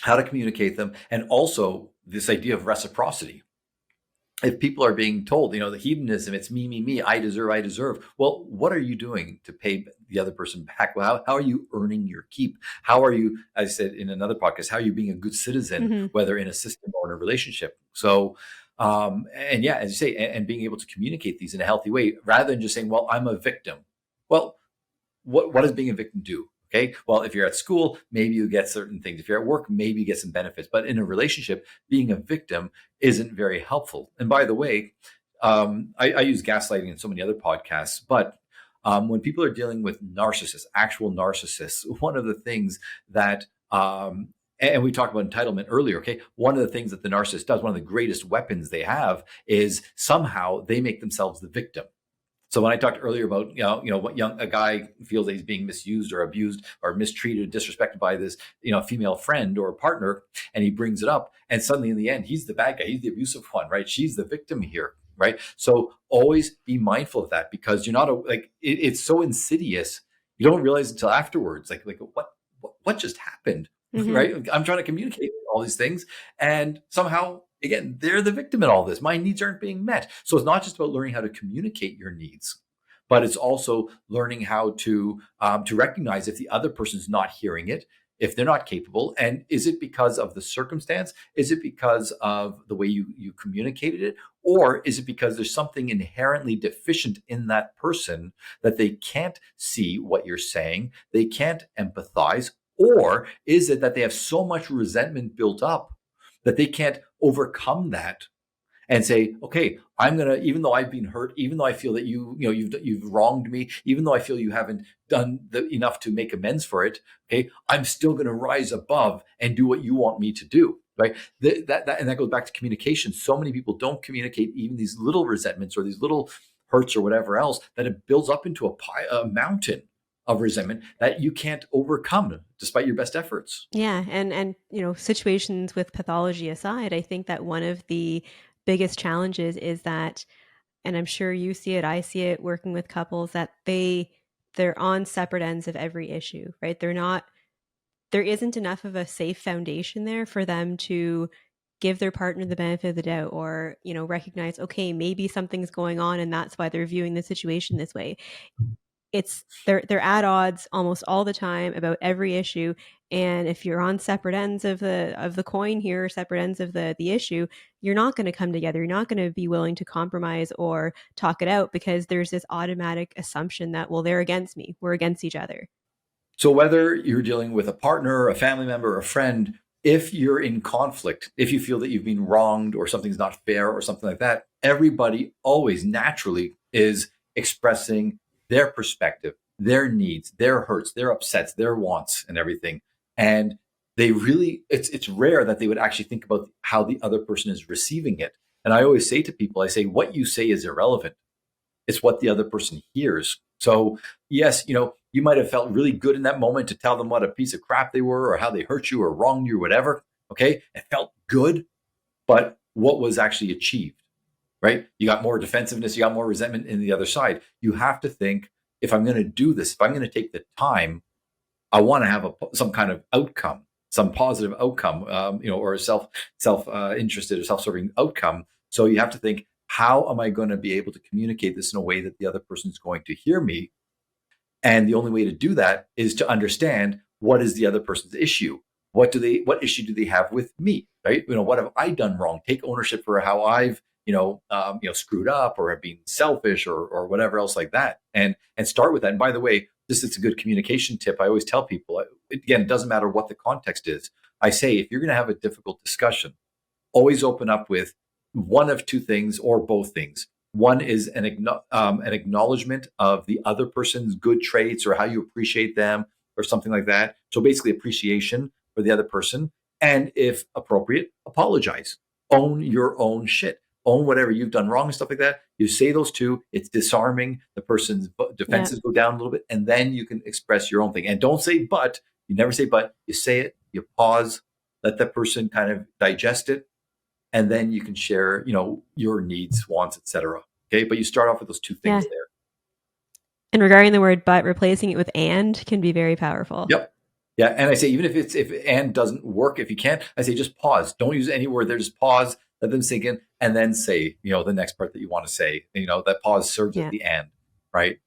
[SPEAKER 2] to communicate them. And also this idea of reciprocity. If people are being told, the hedonism, it's me, me, me, I deserve, I deserve. Well, what are you doing to pay the other person back? Well, how are you earning your keep? How are you, as I said in another podcast, how are you being a good citizen,
[SPEAKER 1] Hmm.
[SPEAKER 2] whether in a system or in a relationship? So, and yeah, as you say, and being able to communicate these in a healthy way rather than just saying, well, I'm a victim. Well, what does being a victim do? Okay. Well, if you're at school, maybe you get certain things. If you're at work, maybe you get some benefits. But in a relationship, being a victim isn't very helpful. And by the way, I use gaslighting in so many other podcasts, but when people are dealing with narcissists, actual narcissists, one of the things that and we talked about entitlement earlier. Okay. One of the things that the narcissist does, one of the greatest weapons they have, is somehow they make themselves the victim. So when I talked earlier about what a guy feels that he's being misused or abused or mistreated, disrespected by this female friend or partner, and he brings it up, and suddenly in the end he's the bad guy, he's the abusive one, right? She's the victim here, right? So always be mindful of that, because you're not it's so insidious. You don't realize until afterwards, like what just happened,
[SPEAKER 1] Hmm.
[SPEAKER 2] right? I'm trying to communicate all these things, and somehow again, they're the victim in all this. My needs aren't being met. So it's not just about learning how to communicate your needs, but it's also learning how to recognize if the other person's not hearing it, if they're not capable, and is it because of the circumstance? Is it because of the way you communicated it? Or is it because there's something inherently deficient in that person that they can't see what you're saying, they can't empathize? Or is it that they have so much resentment built up that they can't overcome that and say, okay, I'm gonna, even though I've been hurt, even though I feel that you've wronged me, even though I feel you haven't done enough to make amends for it, okay, I'm still gonna rise above and do what you want me to do, right? And that goes back to communication. So many people don't communicate even these little resentments or these little hurts or whatever else, that it builds up into a mountain of resentment that you can't overcome despite your best efforts.
[SPEAKER 1] Yeah, and situations with pathology aside, I think that one of the biggest challenges is that, and I'm sure you see it, I see it working with couples, that they're on separate ends of every issue, right? There isn't enough of a safe foundation there for them to give their partner the benefit of the doubt, or recognize, okay, maybe something's going on and that's why they're viewing the situation this way. They're at odds almost all the time about every issue, and if you're on separate ends of the coin here, separate ends of the issue, you're not going to come together, you're not going to be willing to compromise or talk it out, because there's this automatic assumption that, well, they're against me, we're against each other.
[SPEAKER 2] So whether you're dealing with a partner, a family member, a friend, if you're in conflict, if you feel that you've been wronged or something's not fair or something like that, everybody always naturally is expressing their perspective, their needs, their hurts, their upsets, their wants, and everything. And they really, it's rare that they would actually think about how the other person is receiving it. And I always say to people, I say, what you say is irrelevant. It's what the other person hears. So yes, you might have felt really good in that moment to tell them what a piece of crap they were or how they hurt you or wronged you or whatever. Okay. It felt good, but what was actually achieved, right? You got more defensiveness, you got more resentment in the other side. You have to think, if I'm going to do this, if I'm going to take the time, I want to have some kind of outcome, some positive outcome, or a self interested or self serving outcome. So you have to think, how am I going to be able to communicate this in a way that the other person is going to hear me? And the only way to do that is to understand, what is the other person's issue. What issue do they have with me? Right? What have I done wrong? Take ownership for how I've screwed up or have been selfish or whatever else like that, and start with that. And by the way, this is a good communication tip. I always tell people, again, it doesn't matter what the context is. I say, if you're going to have a difficult discussion, always open up with one of two things or both things. One is an acknowledgement of the other person's good traits or how you appreciate them or something like that. So basically, appreciation for the other person. And if appropriate, apologize. Own your own shit. Own whatever you've done wrong and stuff like that. You say those two, it's disarming. The person's
[SPEAKER 1] Yeah.
[SPEAKER 2] defenses go down a little bit, and then you can express your own thing. And don't say but. You never say but. You say it, you pause, let that person kind of digest it, and then you can share, your needs, wants, etc. Okay, but you start off with those two
[SPEAKER 1] Yeah.
[SPEAKER 2] things there.
[SPEAKER 1] And regarding the word but, replacing it with and can be very powerful.
[SPEAKER 2] Yep. Yeah, and I say, even if and doesn't work, if you can't, I say just pause. Don't use any word there. Just pause, let them sink in, and then say, the next part that you want to say. That pause serves at
[SPEAKER 1] Yeah.
[SPEAKER 2] the end, right?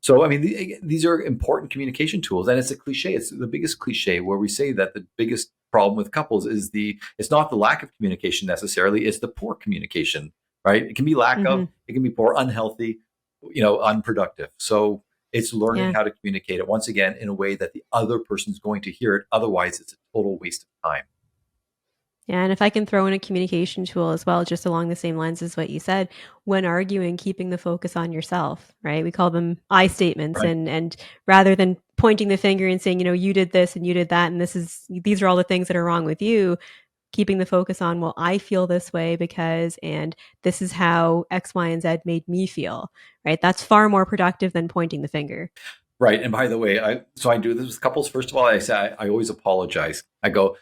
[SPEAKER 2] So, I mean, these are important communication tools, and it's a cliche. It's the biggest cliche where we say that the biggest problem with couples is it's not the lack of communication necessarily, it's the poor communication, right? It can be lack
[SPEAKER 1] Mm-hmm.
[SPEAKER 2] of, it can be poor, unhealthy, unproductive. So it's learning
[SPEAKER 1] Yeah.
[SPEAKER 2] how to communicate it once again in a way that the other person's going to hear it. Otherwise, it's a total waste of time.
[SPEAKER 1] Yeah, and if I can throw in a communication tool as well, just along the same lines as what you said, when arguing, keeping the focus on yourself, right? We call them I statements,
[SPEAKER 2] Right.
[SPEAKER 1] and rather than pointing the finger and saying, you did this and you did that, and these are all the things that are wrong with you, keeping the focus on, well, I feel this way because, and this is how X, Y, and Z made me feel, right? That's far more productive than pointing the finger.
[SPEAKER 2] Right. And by the way, I do this with couples. First of all, I say I always apologize. I go,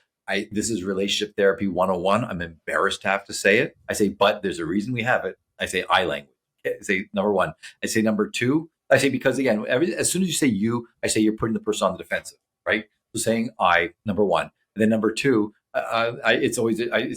[SPEAKER 2] this is relationship therapy 101. I'm embarrassed to have to say it. I say, but there's a reason we have it. I say I language. I say number one. I say number two. I say, because again, as soon as you say you, I say you're putting the person on the defensive, right? So saying I, number one, and then number two. It's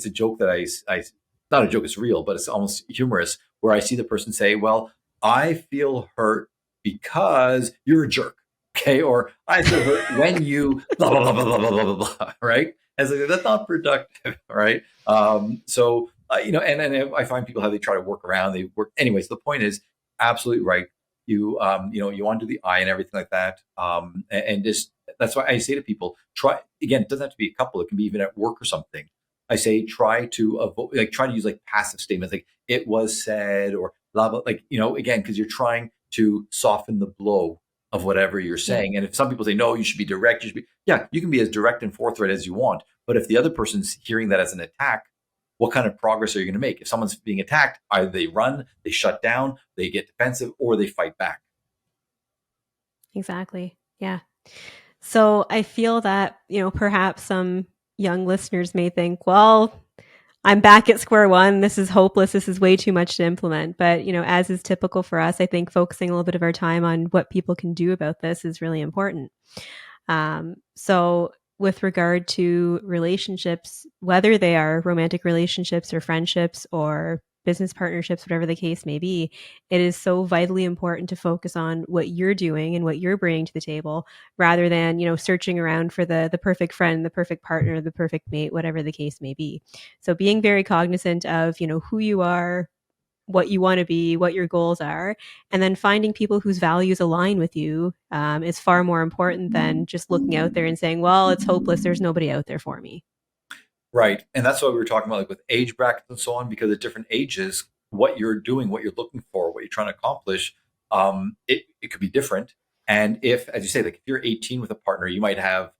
[SPEAKER 2] a joke that I not a joke. It's real, but it's almost humorous. Where I see the person say, "Well, I feel hurt because you're a jerk." Okay. Or I feel hurt when you blah, blah, blah, blah, blah, blah, blah, blah, right? And so that's not productive. Right. And I find people how they try to work around, they work. Anyways, the point is absolutely right. You want to do the I and everything like that. And just, that's why I say to people, try, again, it doesn't have to be a couple. It can be even at work or something. I say, try to avoid, try to use passive statements, like it was said or blah, blah, again, because you're trying to soften the blow of whatever you're
[SPEAKER 1] Yeah,
[SPEAKER 2] saying. And if some people say, no, you should be direct, yeah, you can be as direct and forthright as you want. But if the other person's hearing that as an attack, what kind of progress are you going to make? If someone's being attacked, either they run, they shut down, they get defensive, or they fight back.
[SPEAKER 1] exactly. Yeah. So I feel that, perhaps some young listeners may think, well, I'm back at square one. This is hopeless. This is way too much to implement. But, as is typical for us, I think focusing a little bit of our time on what people can do about this is really important. So, with regard to relationships, whether they are romantic relationships or friendships or business partnerships, whatever the case may be, it is so vitally important to focus on what you're doing and what you're bringing to the table rather than, searching around for the perfect friend, the perfect partner, the perfect mate, whatever the case may be. So being very cognizant of, who you are, what you want to be, what your goals are, and then finding people whose values align with you is far more important than just looking out there and saying, well, it's hopeless. There's nobody out there for me.
[SPEAKER 2] Right. And that's what we were talking about, like with age brackets and so on, because at different ages, what you're doing, what you're looking for, what you're trying to accomplish, it could be different. And if, as you say, like if you're 18 with a partner, you might have,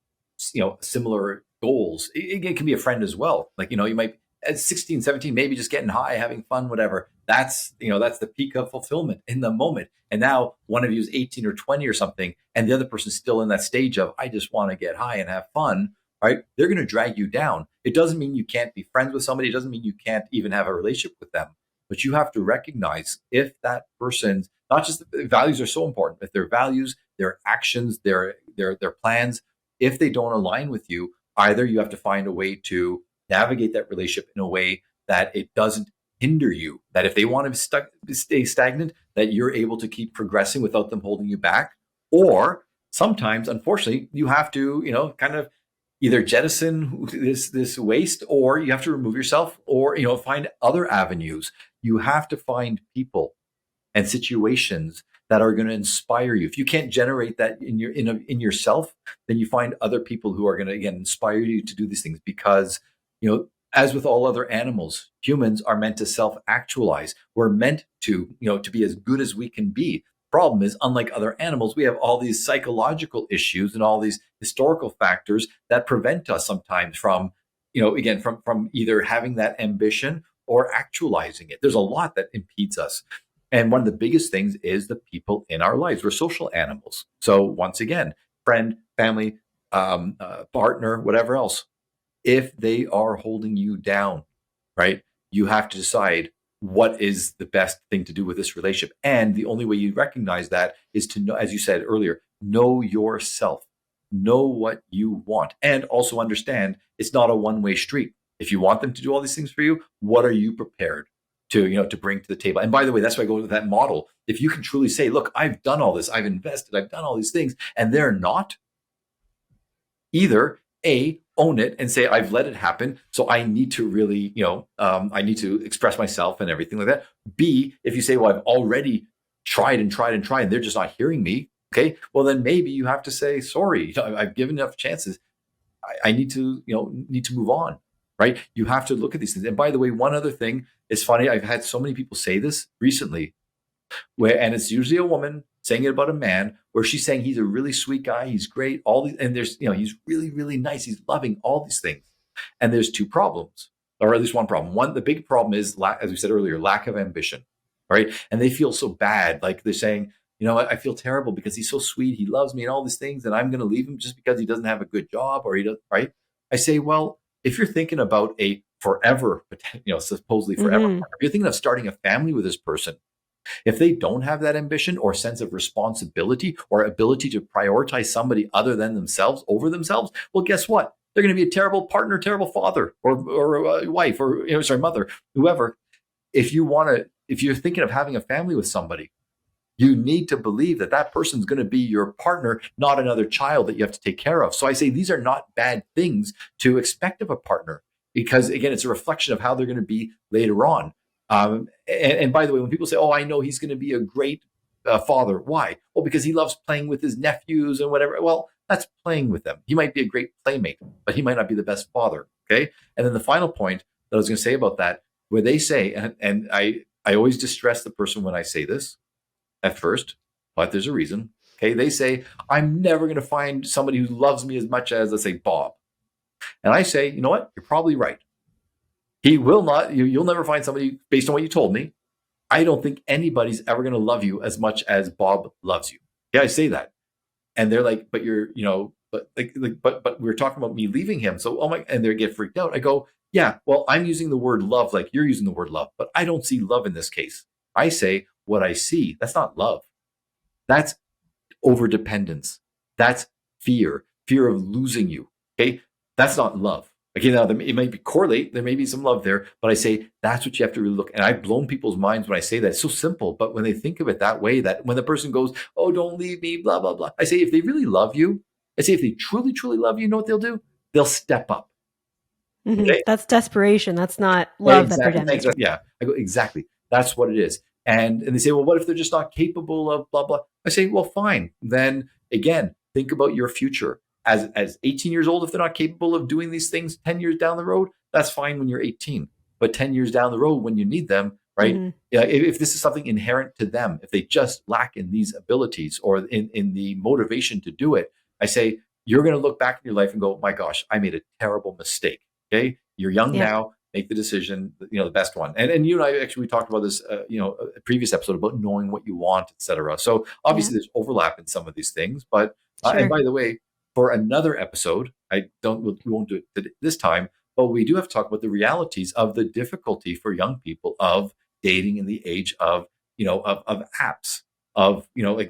[SPEAKER 2] similar goals. It can be a friend as well. Like, you might at 16, 17, maybe just getting high, having fun, whatever. That's the peak of fulfillment in the moment. And now one of you is 18 or 20 or something, and the other person's still in that stage of, I just want to get high and have fun, right? They're going to drag you down. It doesn't mean you can't be friends with somebody. It doesn't mean you can't even have a relationship with them. But you have to recognize if that person's not just the values are so important, if their values, their actions, their plans, if they don't align with you, either you have to find a way to navigate that relationship in a way that it doesn't hinder you, that if they want to stay stagnant, that you're able to keep progressing without them holding you back. Or sometimes, unfortunately, you have to, kind of either jettison this waste, or you have to remove yourself, or find other avenues. You have to find people and situations that are going to inspire you. If you can't generate that in yourself, then you find other people who are going to, again, inspire you to do these things. Because as with all other animals, humans are meant to self-actualize. We're meant to be as good as we can be. Problem is, unlike other animals, we have all these psychological issues and all these historical factors that prevent us sometimes from, again, from either having that ambition or actualizing it. There's a lot that impedes us. And one of the biggest things is the people in our lives. We're social animals. So once again, friend, family, partner, whatever else, if they are holding you down, right, you have to decide what is the best thing to do with this relationship. And the only way you recognize that is to know, as you said earlier, know yourself, know what you want, and also understand it's not a one-way street. If you want them to do all these things for you, what are you prepared to bring to the table? And by the way, that's why I go with that model. If you can truly say, look, I've done all this, I've invested, I've done all these things, and they're not, either A, own it and say, I've let it happen, so I need to really, I need to express myself and everything like that. B, if you say, well, I've already tried and tried and tried, and they're just not hearing me, okay, well, then maybe you have to say, sorry, I've given enough chances. I need to, move on, right? You have to look at these things. And by the way, one other thing is funny. I've had so many people say this recently, and it's usually a woman saying it about a man, where she's saying he's a really sweet guy, he's great, all these, and there's, he's really, really nice, he's loving, all these things. And there's two problems, or at least one problem. One, the big problem is, as we said earlier, lack of ambition, right? And they feel so bad, like they're saying, I feel terrible because he's so sweet, he loves me and all these things, and I'm going to leave him just because he doesn't have a good job, or he doesn't, right? I say, well, if you're thinking about a forever, supposedly forever,
[SPEAKER 1] Mm-hmm.
[SPEAKER 2] if you're thinking of starting a family with this person, if they don't have that ambition or sense of responsibility or ability to prioritize somebody other than themselves over themselves, well, guess what? They're going to be a terrible partner, terrible father, or a wife, or mother, whoever. If you're thinking of having a family with somebody, you need to believe that that person's going to be your partner, not another child that you have to take care of. So I say these are not bad things to expect of a partner, because again, it's a reflection of how they're going to be later on. And by the way, when people say, "Oh, I know he's going to be a great father," why? Well, because he loves playing with his nephews and whatever. Well, that's playing with them. He might be a great playmate, but he might not be the best father. Okay. And then the final point that I was going to say about that, where they say, and I always distress the person when I say this at first, but there's a reason. Okay. They say, I'm never going to find somebody who loves me as much as, let's say, Bob. And I say, you know what? You're probably right. He will not, you'll never find somebody, based on what you told me. I don't think anybody's ever going to love you as much as Bob loves you. Yeah, I say that. And they're like, but you're, but we're talking about me leaving him. So, oh my, and they get freaked out. I go, yeah, well, I'm using the word love like you're using the word love, but I don't see love in this case. I say what I see. That's not love. That's overdependence. That's fear of losing you. Okay. That's not love. Okay, now it might be correlate. There may be some love there, but I say that's what you have to really look. And I've blown people's minds when I say that. It's so simple, but when they think of it that way, that when the person goes, "Oh, don't leave me," blah blah blah, I say if they really love you, I say if they truly truly love you, you know what they'll do? They'll step up.
[SPEAKER 1] Mm-hmm.
[SPEAKER 2] Okay,
[SPEAKER 1] That's desperation. That's not love that
[SPEAKER 2] exactly.
[SPEAKER 1] pretends
[SPEAKER 2] Thanks.
[SPEAKER 1] to.
[SPEAKER 2] Yeah, I go exactly. That's what it is. And they say, well, what if they're just not capable of blah blah? I say, well, fine. Then again, think about your future. As 18 years old, if they're not capable of doing these things 10 years down the road, that's fine when you're 18. But 10 years down the road, when you need them, right?
[SPEAKER 1] Hmm.
[SPEAKER 2] Yeah, if this is something inherent to them, if they just lack in these abilities or in the motivation to do it, I say, you're going to look back in your life and go, my gosh, I made a terrible mistake. Okay. You're young
[SPEAKER 1] Yeah.
[SPEAKER 2] now, make the decision, the best one. And you and I actually, we talked about this, a previous episode about knowing what you want, etc. So
[SPEAKER 1] Yeah.
[SPEAKER 2] obviously there's overlap in some of these things, but, and
[SPEAKER 1] Sure.
[SPEAKER 2] by the way, for another episode, we won't do it this time, but we do have to talk about the realities of the difficulty for young people of dating in the age of, of apps, of,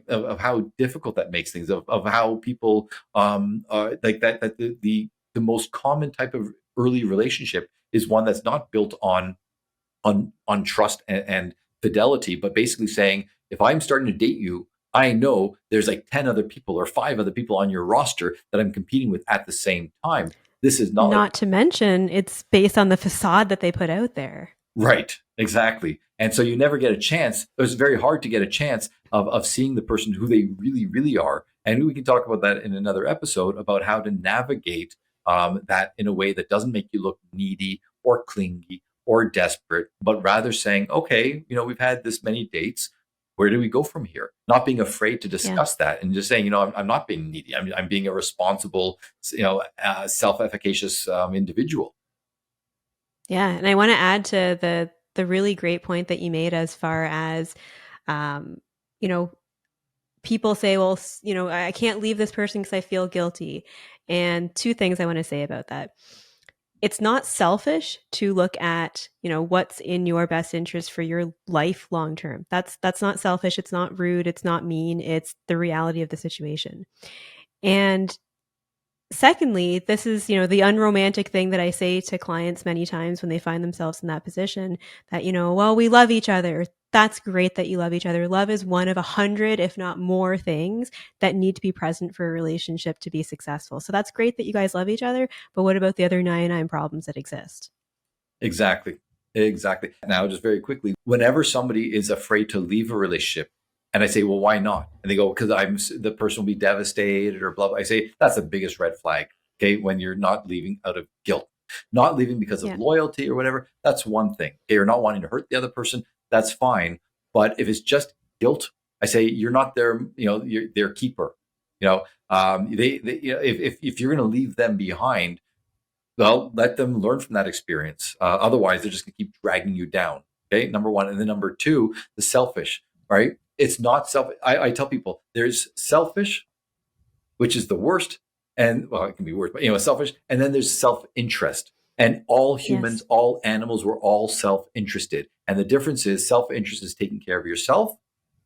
[SPEAKER 2] of how difficult that makes things, of how people, like that the most common type of early relationship is one that's not built on trust and fidelity, but basically saying, if I'm starting to date you, I know there's like 10 other people or 5 other people on your roster that I'm competing with at the same time. This is not like,
[SPEAKER 1] Not to mention, it's based on the facade that they put out there.
[SPEAKER 2] right, exactly. And so you never get a chance. It's very hard to get a chance of seeing the person who they really, really are. And we can talk about that in another episode about how to navigate that in a way that doesn't make you look needy or clingy or desperate, but rather saying, okay, we've had this many dates. Where do we go from here? Not being afraid to
[SPEAKER 1] Yeah.
[SPEAKER 2] discuss that and just saying, I'm not being needy. I'm being a responsible, self-efficacious individual.
[SPEAKER 1] Yeah, and I want to add to the really great point that you made as far as, um, you know, people say, well, I can't leave this person because I feel guilty. And two things I want to say about that. It's not selfish to look at, what's in your best interest for your life long term. That's not selfish. It's not rude. It's not mean. It's the reality of the situation. And secondly, this is, the unromantic thing that I say to clients many times when they find themselves in that position that, well, we love each other. That's great that you love each other. Love is one of 100, if not more, things that need to be present for a relationship to be successful. So that's great that you guys love each other. But what about the other 99 problems that exist?
[SPEAKER 2] Exactly. Exactly. Now, just very quickly, whenever somebody is afraid to leave a relationship, and I say, well, why not? And they go, because the person will be devastated or blah, blah. I say, that's the biggest red flag. Okay. When you're not leaving out of guilt, not leaving because of
[SPEAKER 1] Yeah.
[SPEAKER 2] loyalty or whatever, that's one thing. Okay. You're not wanting to hurt the other person. That's fine. But if it's just guilt, I say, you're not their, you're their keeper. If you're going to leave them behind, well, let them learn from that experience. Otherwise, they're just going to keep dragging you down. Okay, number one. And then number two, the selfish, right? It's not self. I tell people there's selfish, which is the worst. And well, it can be worse, but selfish. And then there's self interest. And all humans,
[SPEAKER 1] Yes.
[SPEAKER 2] all animals were all self interested. And the difference is self interest is taking care of yourself.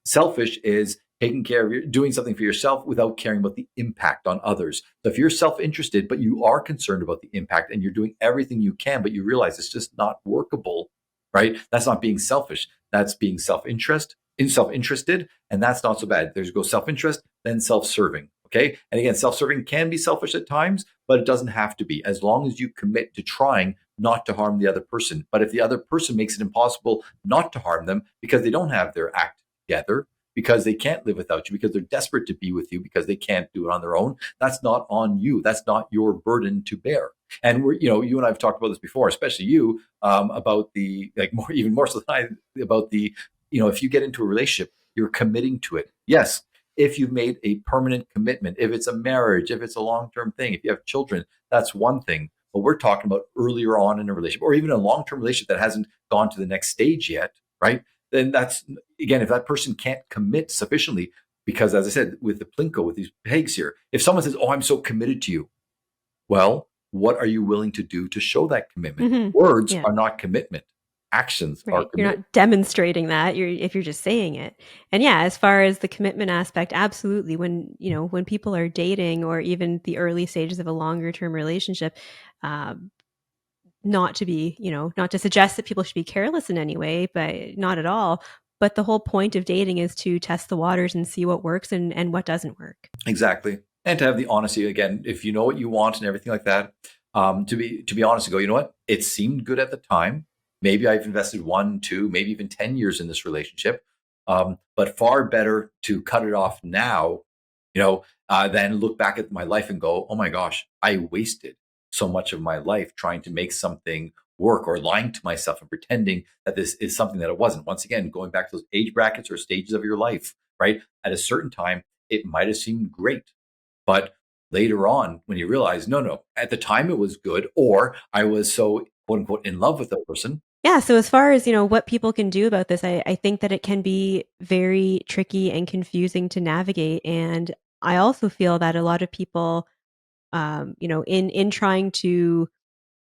[SPEAKER 2] Selfish is taking care of doing something for yourself without caring about the impact on others. So if you're self-interested, but you are concerned about the impact and you're doing everything you can, but you realize it's just not workable, right? That's not being selfish. That's being self-interested, and that's not so bad. There's go self-interest, then self-serving. Okay. And again, self-serving can be selfish at times, but it doesn't have to be, as long as you commit to trying not to harm the other person. But if the other person makes it impossible not to harm them because they don't have their act together, because they can't live without you, because they're desperate to be with you, because they can't do it on their own, that's not on you. That's not your burden to bear. And you and I have talked about this before, especially you, about the, like, even more so than I, about the, if you get into a relationship, you're committing to it. Yes. If you've made a permanent commitment, if it's a marriage, if it's a long-term thing, if you have children, that's one thing. But we're talking about earlier on in a relationship, or even a long-term relationship that hasn't gone to the next stage yet, right? Then that's, again, if that person can't commit sufficiently, because as I said, with the plinko, with these pegs here, if someone says, oh, I'm so committed to you, well, what are you willing to do to show that commitment?
[SPEAKER 1] Hmm.
[SPEAKER 2] Words
[SPEAKER 1] Yeah.
[SPEAKER 2] are not commitment. Actions are
[SPEAKER 1] Right. You're
[SPEAKER 2] commitment.
[SPEAKER 1] not demonstrating that. If you're just saying it. And yeah, as far as the commitment aspect, absolutely. When people are dating or even the early stages of a longer term relationship, um, not to be, not to suggest that people should be careless in any way, but not at all. But the whole point of dating is to test the waters and see what works and what doesn't work.
[SPEAKER 2] Exactly. And to have the honesty, again, if you know what you want and everything like that, to be honest and go, you know what? It seemed good at the time. Maybe I've invested 1, 2, maybe even 10 years in this relationship. But far better to cut it off now, than look back at my life and go, oh my gosh, I wasted so much of my life trying to make something work, or lying to myself and pretending that this is something that it wasn't. Once again, going back to those age brackets or stages of your life, right? At a certain time, it might have seemed great, but later on, when you realize, no, no, at the time it was good, or I was so quote unquote in love with the person.
[SPEAKER 1] Yeah, so as far as, what people can do about this, I think that it can be very tricky and confusing to navigate. And I also feel that a lot of people, in trying to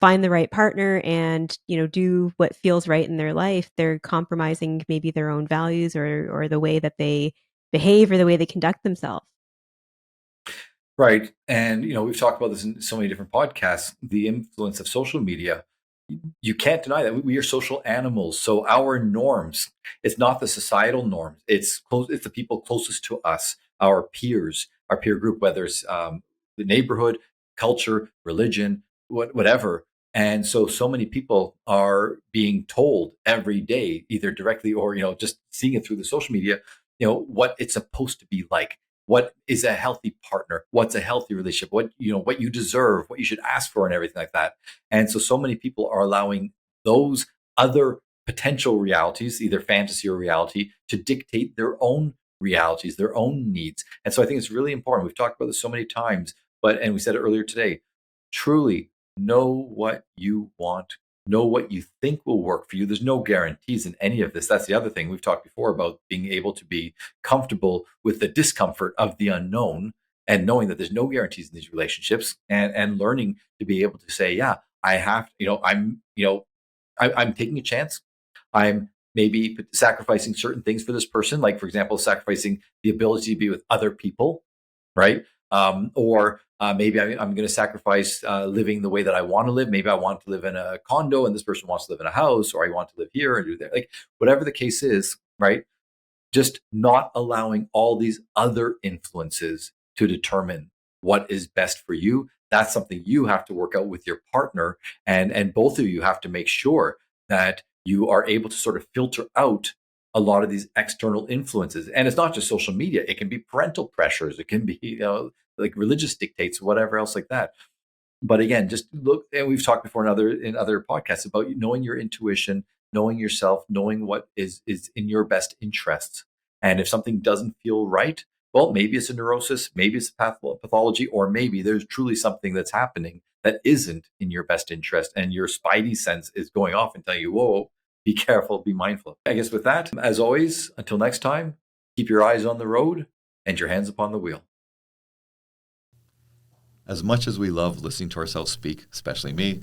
[SPEAKER 1] find the right partner and, do what feels right in their life, they're compromising maybe their own values or the way that they behave or the way they conduct themselves.
[SPEAKER 2] Right. And, we've talked about this in so many different podcasts, the influence of social media. You can't deny that we are social animals. So our norms, it's not the societal norms. It's the people closest to us, our peers, our peer group, whether it's the neighborhood, culture, religion, whatever. And so many people are being told every day, either directly or, just seeing it through the social media, what it's supposed to be like, what is a healthy partner, what's a healthy relationship, what you deserve, what you should ask for, and everything like that. And so many people are allowing those other potential realities, either fantasy or reality, to dictate their own realities, their own needs. And so I think it's really important. We've talked about this so many times, and we said it earlier today, truly know what you want, know what you think will work for you. There's no guarantees in any of this. That's the other thing. We've talked before about being able to be comfortable with the discomfort of the unknown, and knowing that there's no guarantees in these relationships, and learning to be able to say, yeah, I have, I'm taking a chance. I'm maybe sacrificing certain things for this person, like, for example, sacrificing the ability to be with other people, right? Or maybe I'm going to sacrifice living the way that I want to live. Maybe I want to live in a condo and this person wants to live in a house, or I want to live here and do that. Like, whatever the case is, right? Just not allowing all these other influences to determine what is best for you. That's something you have to work out with your partner, and both of you have to make sure that you are able to sort of filter out a lot of these external influences. And it's not just social media, it can be parental pressures, it can be, like religious dictates, whatever else like that. But again, just look, and we've talked before in other podcasts about knowing your intuition, knowing yourself, knowing what is in your best interests. And if something doesn't feel right, well, maybe it's a neurosis, maybe it's a pathology, or maybe there's truly something that's happening that isn't in your best interest, and your spidey sense is going off and telling you, whoa, be careful, be mindful. I guess with that, as always, until next time, keep your eyes on the road and your hands upon the wheel.
[SPEAKER 3] As much as we love listening to ourselves speak, especially me,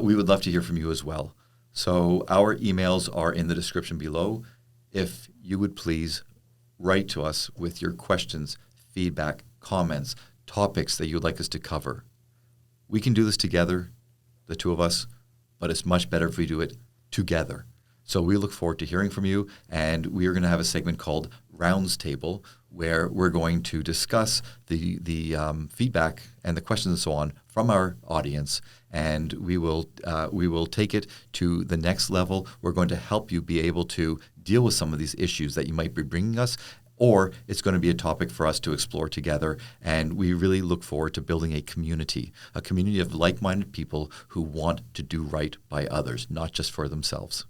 [SPEAKER 3] we would love to hear from you as well. So our emails are in the description below. If you would please write to us with your questions, feedback, comments, topics that you would like us to cover. We can do this together, the two of us, but it's much better if we do it together. So we look forward to hearing from you, and we are going to have a segment called Rounds Table, where we're going to discuss the feedback and the questions and so on from our audience, and we will take it to the next level. We're going to help you be able to deal with some of these issues that you might be bringing us, or it's going to be a topic for us to explore together. And we really look forward to building a community of like-minded people who want to do right by others, not just for themselves.